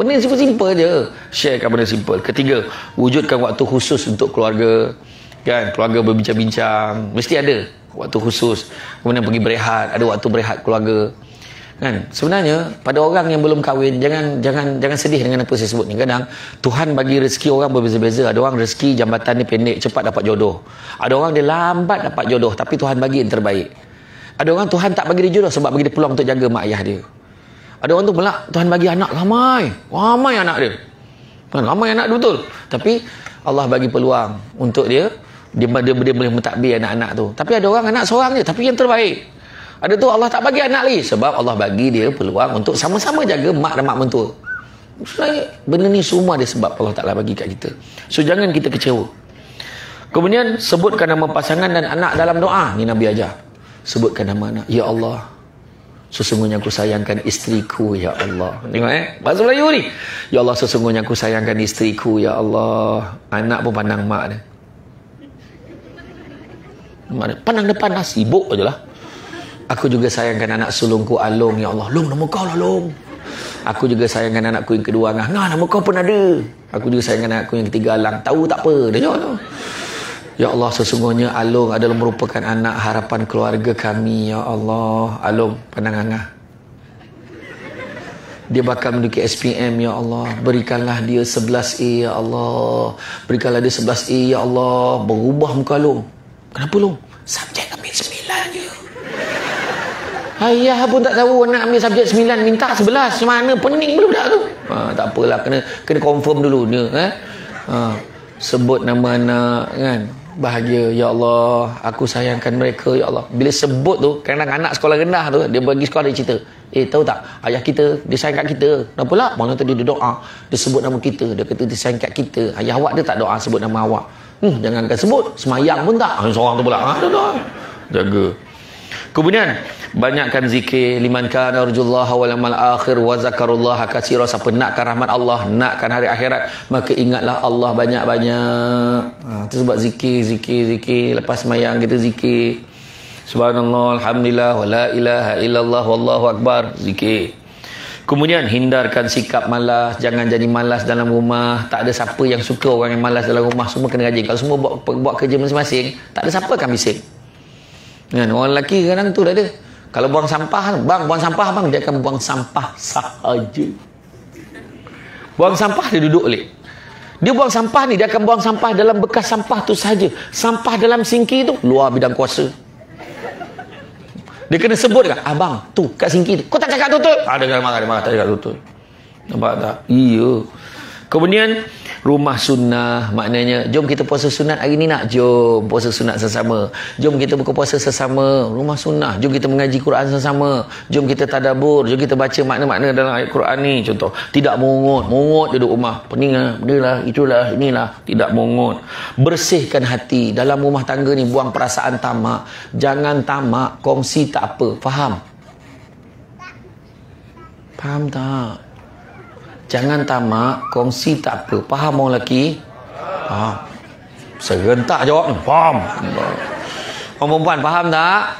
Benda simple je. Sharekan benda simple. Ketiga, wujudkan waktu khusus untuk keluarga. Kan, keluarga berbincang-bincang. Mesti ada waktu khusus. Kemudian pergi berehat, ada waktu berehat keluarga. Kan, sebenarnya pada orang yang belum kahwin, jangan sedih dengan apa saya sebut ni. Kadang Tuhan bagi rezeki orang berbeza-beza. Ada orang rezeki jambatan dia pendek, cepat dapat jodoh. Ada orang dia lambat dapat jodoh, tapi Tuhan bagi yang terbaik. Ada orang Tuhan tak bagi dia jodoh sebab bagi dia peluang untuk jaga mak ayah dia. Ada orang tu pula Tuhan bagi anak ramai anak dia. Ramai anak dia betul. Tapi Allah bagi peluang untuk dia boleh mentadbir anak-anak tu. Tapi ada orang anak seorang je, tapi yang terbaik. Ada tu Allah tak bagi anak lagi sebab Allah bagi dia peluang untuk sama-sama jaga mak dan mak mentua. Sebenarnya benda ni semua ada sebab Allah Ta'ala bagi kat kita. So jangan kita kecewa. Kemudian sebutkan nama pasangan dan anak dalam doa. Ni Nabi ajar. Sebutkan nama anak. Ya Allah, sesungguhnya aku sayangkan isteriku, ya Allah. Tengok bahasa Melayu ni. Ya Allah, sesungguhnya aku sayangkan isteriku, ya Allah. Anak pun pandang mak dia. Pandang depan lah, sibuk je lah. Aku juga sayangkan anak sulungku Along, ya Allah. Long, nama kau lah Long. Aku juga sayangkan anakku yang kedua Angah. Nama kau pun ada. Aku juga sayangkan anakku yang ketiga Alang. Tahu tak apa. Dia jawab tu. Ya Allah, sesungguhnya Along adalah merupakan anak harapan keluarga kami, ya Allah. Along, pandang Angah. Dia bakal menduduki SPM, ya Allah. Berikanlah dia 11A, ya Allah. Berikanlah dia 11A, ya Allah. Berubah muka Long. Kenapa Long? Subjek ambil 9 je. Ayah pun tak tahu nak ambil subjek 9, minta 11. Mana pening budak tu. Tak apalah, kena confirm dulu dia. Sebut nama anak kan. Bahagia, ya Allah, aku sayangkan mereka, ya Allah. Bila sebut tu, kadang-kadang anak sekolah rendah tu, dia bagi sekolah dia cerita. Tahu tak, ayah kita, dia sayang kat kita. Kenapa lah? Mana tadi dia doa, dia sebut nama kita, dia kata dia sayang kat kita. Ayah awak dia tak doa sebut nama awak. Jangankan sebut, semayang pun tak. Seorang tu pula, jaga. Kemudian banyakkan zikir. Liman kana yarjullaha wal yawmal akhir wa zakarullaha katsira. Siapa nakkan rahmat Allah, nakkan hari akhirat, maka ingatlah Allah banyak-banyak. Itu sebab zikir. Lepas sembahyang kita zikir. Subhanallah, alhamdulillah, wa la ilaha illallah, wallahu akbar. Zikir. Kemudian hindarkan sikap malas. Jangan jadi malas dalam rumah. Tak ada siapa yang suka orang yang malas dalam rumah. Semua kena rajin. Kalau semua buat kerja masing-masing, tak ada siapa akan bising. Kan, orang lelaki kadang tu dah ada. Kalau buang sampah, bang buang sampah bang, dia akan buang sampah sahaja. Buang sampah dia duduk balik. Dia buang sampah ni, dia akan buang sampah dalam bekas sampah tu sahaja. Sampah dalam sinki tu luar bidang kuasa. Dia kena sebut kan, abang tu kat sinki tu, kau tak cakap tutup. Dia marah, tak cakap tutup. Nampak tak? Iya. Kemudian Rumah sunnah, maknanya jom kita puasa sunat hari ni nak, jom puasa sunat sesama, jom kita buka puasa sesama, rumah sunnah, jom kita mengaji Quran sesama, jom kita tadabbur, jom kita baca makna-makna dalam ayat Quran ni. Contoh, tidak mongot duduk rumah, pening lah, benda itulah, inilah, tidak mongot. Bersihkan hati dalam rumah tangga ni, buang perasaan tamak. Jangan tamak, kongsi tak apa. Faham tak? Jangan tamak, kongsi tak apa. Faham orang lelaki? Serentak jawab. Faham. Orang perempuan faham tak?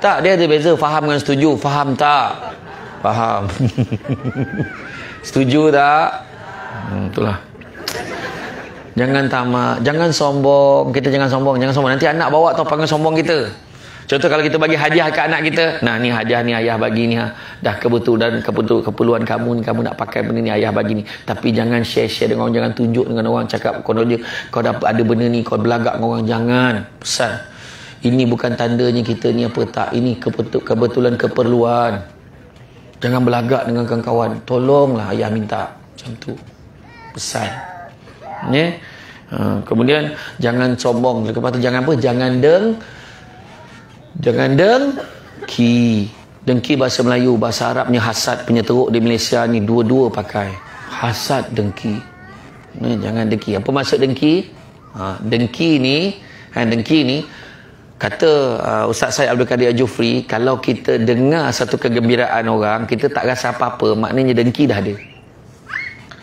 Tak, dia ada beza faham dengan setuju. Faham tak? Faham. Setuju tak? Itulah. Jangan tamak, jangan sombong. Kita jangan sombong. Nanti anak bawa tau panggil sombong kita. Contoh kalau kita bagi hadiah ke anak kita, nah ni hadiah ni ayah bagi ni, dah kebetulan keperluan kamu ni, kamu nak pakai benda ni ayah bagi ni. Tapi jangan share dengan orang, jangan tunjuk dengan orang, cakap kau dapat ada benda ni, kau belagak dengan orang. Jangan. Pesan, ini bukan tandanya kita ni apa tak, ini kebetulan keperluan. Jangan belagak dengan kawan-kawan. Tolonglah ayah minta. Macam tu pesan. Kemudian jangan sombong. Lepas tu jangan apa? Jangan dengki. Dengki bahasa Melayu, bahasa Arabnya hasad, penyeteruk di Malaysia ni dua-dua pakai. Hasad, dengki. Jangan dengki. Apa maksud dengki? Dengki ni kata Ustaz Syed Abdul Kadir Al-Jufri, kalau kita dengar satu kegembiraan orang, kita tak rasa apa-apa, maknanya dengki dah ada.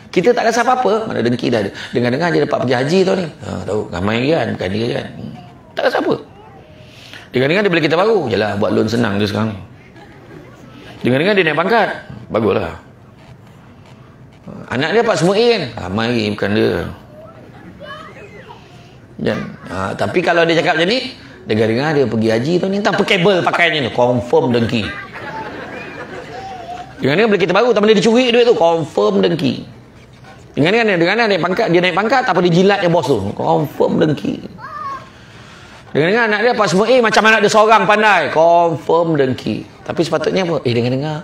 Kita tak rasa apa-apa, maknanya dengki dah ada. Dengar-dengar dia dapat pergi haji tau ni. Tahu, ramai kan, bukan dia kan. Tak rasa apa. Dengar-dengar dia beli kereta baru. Yalah, buat loan senang dia sekarang ni. Dengar-dengar dia naik pangkat. Baguslah. Anak dia dapat semua A kan. Ramai, bukan dia. Tapi kalau dia cakap macam ni, dengar-dengar dia pergi haji tu ni, tak pakai kabel pakainya tu. Confirm dengki. Dengar-dengar beli kereta baru, tak boleh dicuri duit tu. Confirm dengki. Dengar-dengar dia naik pangkat, tak apa dijilatnya bos tu. Confirm dengki. Dengar-dengar anak dia dapat semua macam anak dia seorang pandai. Confirm dengki. Tapi sepatutnya apa? Dengar-dengar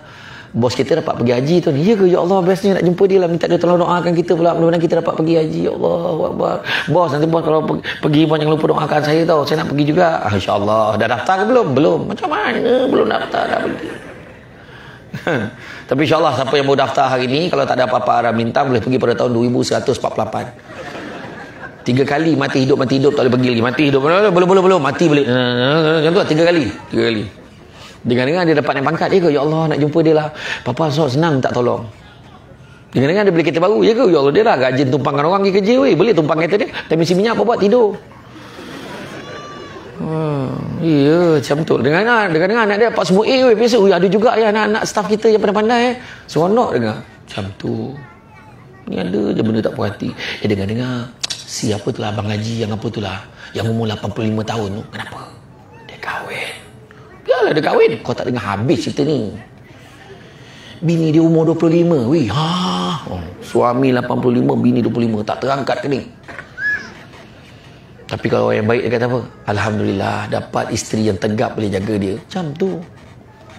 bos kita dapat pergi haji tu ni. Ya ke? Ya Allah, bestnya nak jumpa dia lah. Minta dia tolong doakan kita pula. Mudah-mudahan kita dapat pergi haji. Ya Allah, Akbar. Bos, nanti bos kalau pergi bos jangan lupa doakan saya tau. Saya nak pergi juga. InsyaAllah. Dah daftar ke belum? Belum. Macam mana? Belum daftar. Dah pergi. Tapi insyaAllah siapa yang mau daftar hari ni, kalau tak ada apa-apa arah minta, boleh pergi pada tahun 2148. 3 kali mati hidup tak boleh pergi lagi. Mati hidup belum mati balik. Macam tu lah 3 kali. Dengar-dengar dia dapat naik pangkat. Ya ke? Ya Allah, nak jumpa dia lah. Papa senang tak tolong. Dengar-dengar dia beli kereta baru. Ya ke? Ya Allah, dia lah rajin tumpangkan orang pergi kerja. Boleh tumpang kereta dia, tapi isi minyak apa buat? Tidur. Ya, macam tu. Dengar-dengar anak dia dapat semua A. Biasa ada juga ya anak-anak staff kita yang pandai-pandai. Seronok dengar. Macam tu. Ni ada je benda tak puas hati. Dengar-dengar siapa tu lah abang Haji yang apa tu lah, yang umur 85 tahun tu, kenapa? Dia kahwin. Biarlah dia kahwin. Kau tak dengar habis cerita ni. Bini dia umur 25. Suami 85, bini 25. Tak terangkat ke ni? Tapi kalau yang baik dia kata apa? Alhamdulillah dapat isteri yang tegap boleh jaga dia. Macam tu.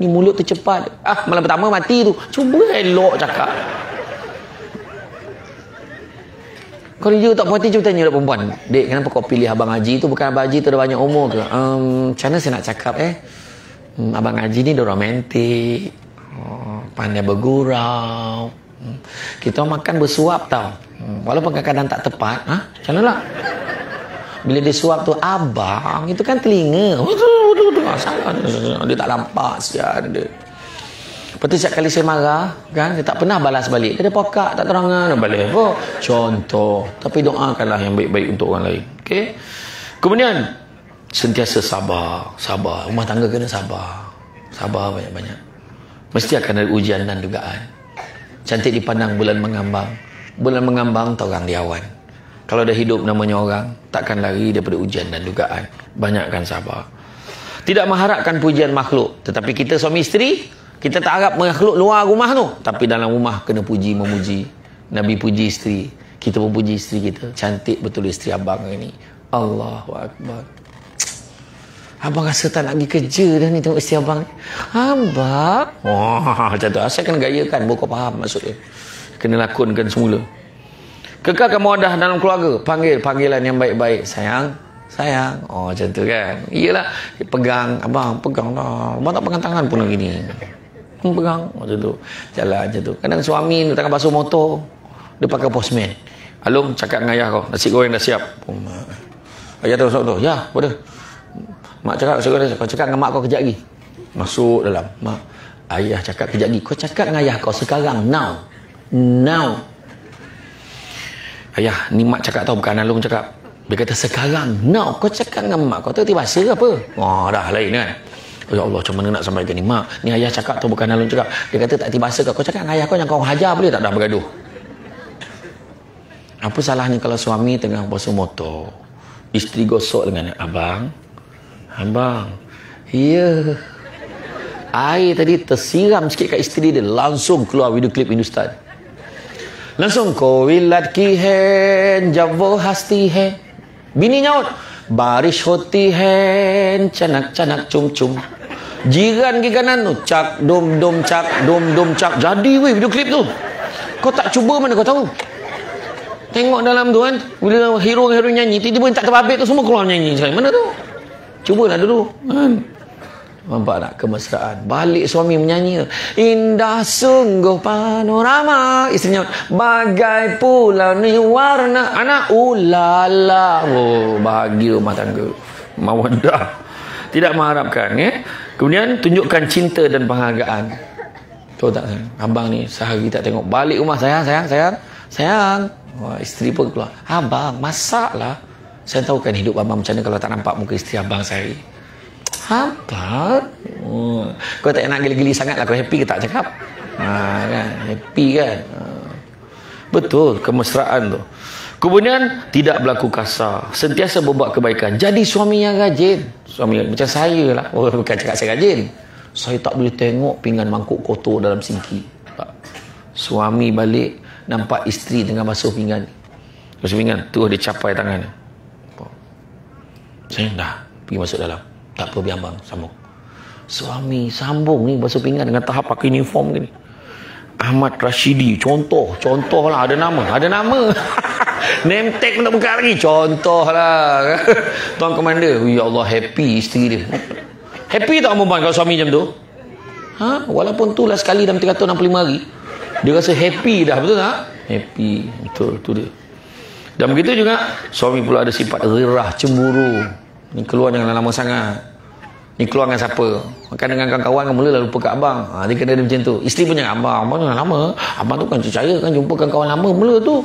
Ni mulut tercepat. Malam pertama mati tu. Cuba elok cakap. Kalau dia tak puas hati, cuba tanya budak perempuan. Dek, kenapa kau pilih Abang Haji tu? Bukan Abang Haji tu dah banyak umur ke? Macam mana saya nak cakap Abang Haji ni dah romantik. Pandai bergurau. Kita makan bersuap tau. Walaupun kadang-kadang tak tepat. Macam mana lah? Bila dia suap tu, abang, itu kan telinga. Salah. Dia tak nampak sian dia. Lepas tu setiap kali saya marah, kan, dia tak pernah balas balik. Dia ada pokak, tak terangan balik. Contoh. Tapi doakanlah yang baik-baik untuk orang lain. Okey. Kemudian sentiasa sabar. Rumah tangga kena sabar. Sabar banyak-banyak. Mesti akan ada ujian dan dugaan. Cantik dipandang bulan mengambang. Bulan mengambang torang di awan. Kalau dah hidup namanya orang, takkan lari daripada ujian dan dugaan. Banyakkan sabar. Tidak mengharapkan pujian makhluk. Tetapi kita suami isteri, kita tak harap makhluk luar rumah tu. Tapi dalam rumah kena puji, memuji. Nabi puji isteri. Kita pun puji isteri kita. Cantik betul isteri abang ni. Allahu Akbar. Abang rasa tak nak pergi kerja dah ni tengok isteri abang ni. Abang. Wah, macam tu. Saya kena gayakan. Baru kau faham maksud dia. Kena lakonkan semula. Kekalkan mawaddah dalam keluarga. Panggil panggilan yang baik-baik. Sayang, sayang. Oh, macam tu kan. Iyalah, pegang, abang, pegang lah. Abang tak pegang tangan pun lagi ni. Pegang, macam tu. Jalan macam tu. Kadang suami tengah basuh motor, dia pakai postman. Alung, cakap dengan ayah kau, nasi goreng dah siap. Ayah terus tu, ya, apa dia? Mak cakap, kau cakap dengan mak kau kejap lagi. Masuk dalam. Mak, ayah cakap kejap lagi. Kau cakap dengan ayah kau sekarang, now. Now. Ayah, ni mak cakap tau, bukan Alung cakap. Dia kata sekarang, now. Kau cakap dengan mak kau, terti bahasa ke apa? Oh, dah lain kan. Oh, ya Allah, macam mana nak sampaikan ni? Mak, ni ayah cakap tau, bukan Alung cakap. Dia kata tak terti bahasa kau. Kau cakap dengan ayah kau yang kau hajar boleh tak dah bergaduh? Apa salahnya kalau suami tengah basuh motor, isteri gosok dengan abang, ya, air tadi tersiram sikit kat isteri dia, langsung keluar video klip Hindustan. Langsung kowilat ki hen, javo hasti hen. Bini nyaut, baris hoti hen, canak-canak cum-cum. Jiran ke kanan tu, cak dom-dom cak, dom-dom cak. Jadi weh video klip tu. Kau tak cuba mana kau tahu? Tengok dalam tu kan, bila hero-hero nyanyi, tiba-tiba yang tak terbabit tu semua keluar nyanyi. Mana tu? Cubalah dulu kan. Nampak tak kemesraan? Balik suami menyanyi, indah sungguh panorama. Isterinya, bagai pulau ni warna. Anak, ulala. Oh, bahagia rumah tangga, mawaddah. Tidak mengharapkan Kemudian tunjukkan cinta dan penghargaan. Tahu tak, abang ni sehari tak tengok, balik rumah, sayang. Wah, isteri pun keluar, abang masaklah. Saya tahu kan hidup abang macam mana kalau tak nampak muka isteri abang sehari. Apa? Kau tak nak geli-geli sangat lah. Kau happy ke tak cakap? Kan? Happy kan? Betul, kemesraan tu. Kemudian tidak berlaku kasar, sentiasa berbuat kebaikan. Jadi suami yang rajin. Suami macam saya lah. Bukan cakap saya rajin. Saya tak boleh tengok pinggan mangkuk kotor dalam sinki. Suami balik, nampak isteri tengah basuh pinggan. Basuh pinggan, tu dia capai tangan. Saya dah pergi masuk dalam. Tak apa, biar abang sambung. Suami sambung ni basuh pinggan dengan tahap pakai uniform gini. Ahmad Rashidi, contoh lah, ada nama. Name tag pun tak buka lagi, contoh lah. Tuan Komander, ya Allah, happy isteri dia. Happy tak perempuan kalau suami macam tu? Walaupun tu lah sekali dalam 365 hari, dia rasa happy dah, betul tak? Happy, betul, tu dia. Dan begitu juga suami pula ada sifat rirah, cemburu. Ni keluar jangan lama sangat. Ni keluar dengan siapa? Makan dengan kawan-kawan kan mula lupa kat abang. Dia kena ada macam tu. Isteri pun jangan, abang jangan lama. Abang tu kan percaya kan jumpa kawan lama mula tu.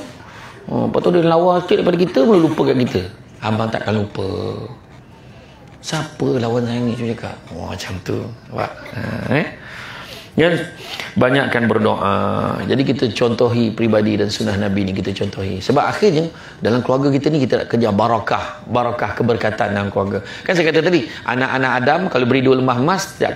Lepas tu dia lawa sikit daripada kita, mula lupa kat kita. Abang takkan lupa. Siapa lawan saya ni? Cuba cakap. Macam tu. Nampak? Banyakkan berdoa. Jadi kita contohi pribadi dan sunnah Nabi ni, kita contohi. Sebab akhirnya dalam keluarga kita ni kita nak kejar barakah keberkatan dalam keluarga. Kan saya kata tadi, anak-anak Adam kalau beri 2 lembah emas, dia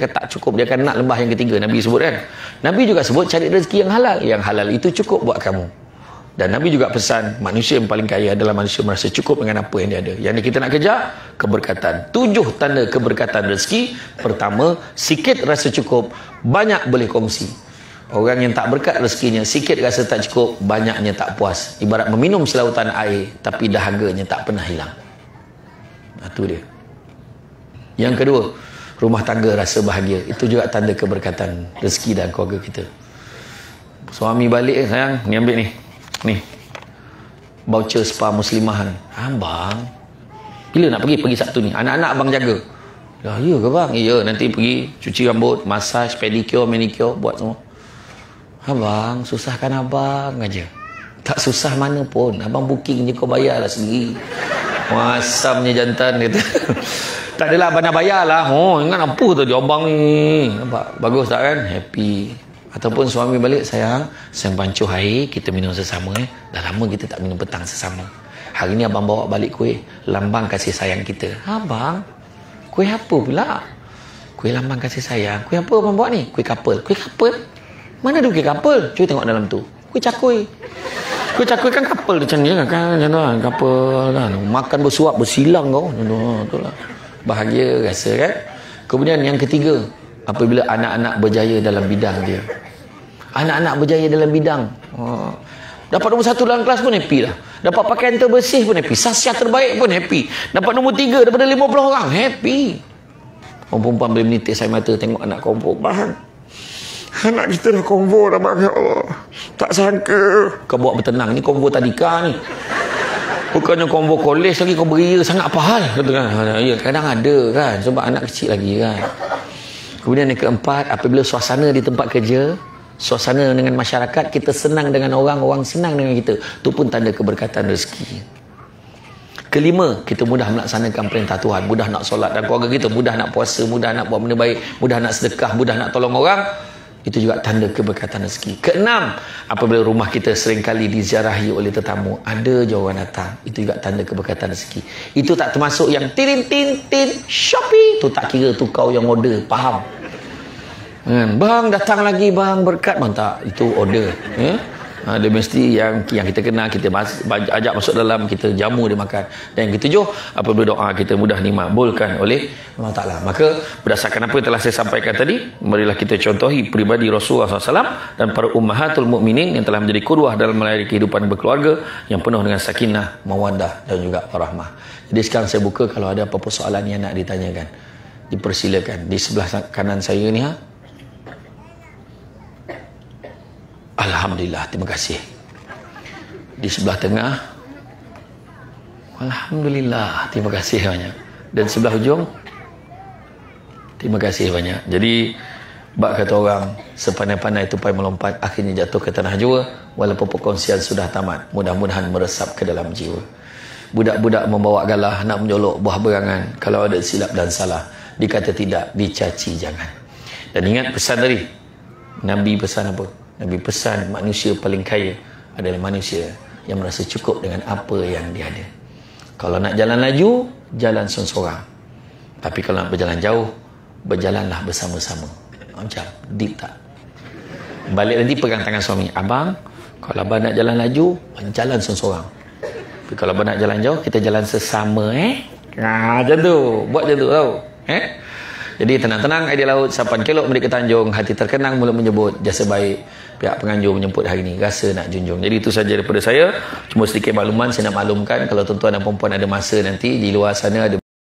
tak cukup, dia akan nak lembah yang ketiga. Nabi sebut kan. Nabi juga sebut cari rezeki yang halal. Yang halal itu cukup buat kamu. Dan Nabi juga pesan, manusia yang paling kaya adalah manusia merasa cukup dengan apa yang dia ada. Yang ni kita nak kejar keberkatan. 7 tanda keberkatan rezeki. Pertama, sikit rasa cukup, banyak boleh kongsi. Orang yang tak berkat rezekinya, sikit rasa tak cukup, banyaknya tak puas. Ibarat meminum selautan air, tapi dahaganya tak pernah hilang. Itu dia. Yang kedua, rumah tangga rasa bahagia. Itu juga tanda keberkatan rezeki dan keluarga kita. Suami balik, sayang, ni ambil ni voucher spa muslimah. Abang, bila nak pergi Sabtu ni? Anak-anak abang jaga. Ya ke bang? Ya, nanti pergi cuci rambut, massage, pedicure, manicure, buat semua. Abang, susahkan abang aja. Tak susah mana pun. Abang booking je, kau bayarlah sendiri. Masamnya jantan kata. Tak adalah abang nak bayar lah. Ingat apa tadi abang ni. Nampak? Bagus tak kan? Happy. Ataupun suami balik, sayang bancuh air, kita minum sesama. Dah lama kita tak minum petang sesama. Hari ni abang bawa balik kuih, lambang kasih sayang kita. Abang, kuih apa pula? Kuih lambang kasih sayang. Kuih apa abang bawa ni? Kuih kapel. Kuih kapel? Mana ada kuih kapel? Cuba tengok dalam tu. Kuih cakui. Kuih cakui kan kapel macam ni kan? Macam tu kan? Kapel kan? Makan bersuap, bersilang kau. Itulah. Bahagia rasa kan? Kemudian yang ketiga, apabila anak-anak berjaya dalam bidang dia. Anak-anak berjaya dalam bidang. Dapat nombor 1 dalam kelas pun happy dah. Dapat pakaian terbersih pun happy. Sasiah terbaik pun happy. Dapat nombor 3 daripada 50 orang, happy. Orang perempuan boleh menitis air mata tengok anak konvo. Bang, anak kita dah konvo dah bang, ya Allah. Tak sangka. Kau buat bertenang, ni konvo tadika ni. Bukannya konvo kolej lagi, kau beria sangat apa hal? Kata kan. Ya, kadang ada kan, sebab anak kecil lagi kan. Kemudian yang keempat, apabila suasana di tempat kerja, suasana dengan masyarakat, kita senang dengan orang, orang senang dengan kita, itu pun tanda keberkatan rezeki. Kelima, kita mudah melaksanakan perintah Tuhan, mudah nak solat, dan keluarga kita mudah nak puasa, mudah nak buat benda baik, mudah nak sedekah, mudah nak tolong orang, itu juga tanda keberkatan rezeki. Keenam, apabila rumah kita seringkali diziarahi oleh tetamu, ada je orang datang, itu juga tanda keberkatan rezeki. Itu tak termasuk yang tin Shopee, tu tak kira tu kau yang order, faham? Bang datang lagi bang, berkat bang, tak, itu order. Dia mesti yang kita kenal, kita ajak masuk dalam, kita jamu dia makan. Dan yang ketujuh, apabila doa kita mudah dimabulkan oleh Allah Ta'ala. Maka berdasarkan apa yang telah saya sampaikan tadi, marilah kita contohi pribadi Rasulullah SAW dan para ummahatul mukminin yang telah menjadi qudwah dalam melayani kehidupan berkeluarga yang penuh dengan sakinah, mawaddah dan juga rahmah. Jadi sekarang saya buka, kalau ada apa-apa soalan yang nak ditanyakan, dipersilakan. Di sebelah kanan saya ni, Alhamdulillah, terima kasih. Di sebelah tengah, Alhamdulillah, terima kasih banyak. Dan sebelah hujung, terima kasih banyak. Jadi, bak kata orang, sepandai-pandai tupai melompat, akhirnya jatuh ke tanah jua, walaupun perkongsian sudah tamat, mudah-mudahan meresap ke dalam jiwa. Budak-budak membawa galah, nak menjolok buah berangan, kalau ada silap dan salah, dikata tidak, dicaci jangan. Dan ingat pesan tadi, Nabi pesan apa? Nabi pesan manusia paling kaya adalah manusia yang merasa cukup dengan apa yang dia ada. Kalau nak jalan laju, jalan seorang-seorang. Tapi kalau nak berjalan jauh, berjalanlah bersama-sama. Macam deep tak? Balik nanti pegang tangan suami. Abang, kalau abang nak jalan laju, jalan seorang-seorang. Tapi kalau abang nak jalan jauh, kita jalan sesama. Macam tu. Buat macam tu tau. Jadi tenang-tenang, air di laut, sapan kelok medik ke Tanjung, hati terkenang, mulut menyebut jasa baik, pihak penganjur menyebut hari ini, rasa nak junjung. Jadi itu saja daripada saya. Cuma sedikit makluman, saya nak maklumkan kalau tuan-tuan dan puan-puan ada masa nanti di luar sana ada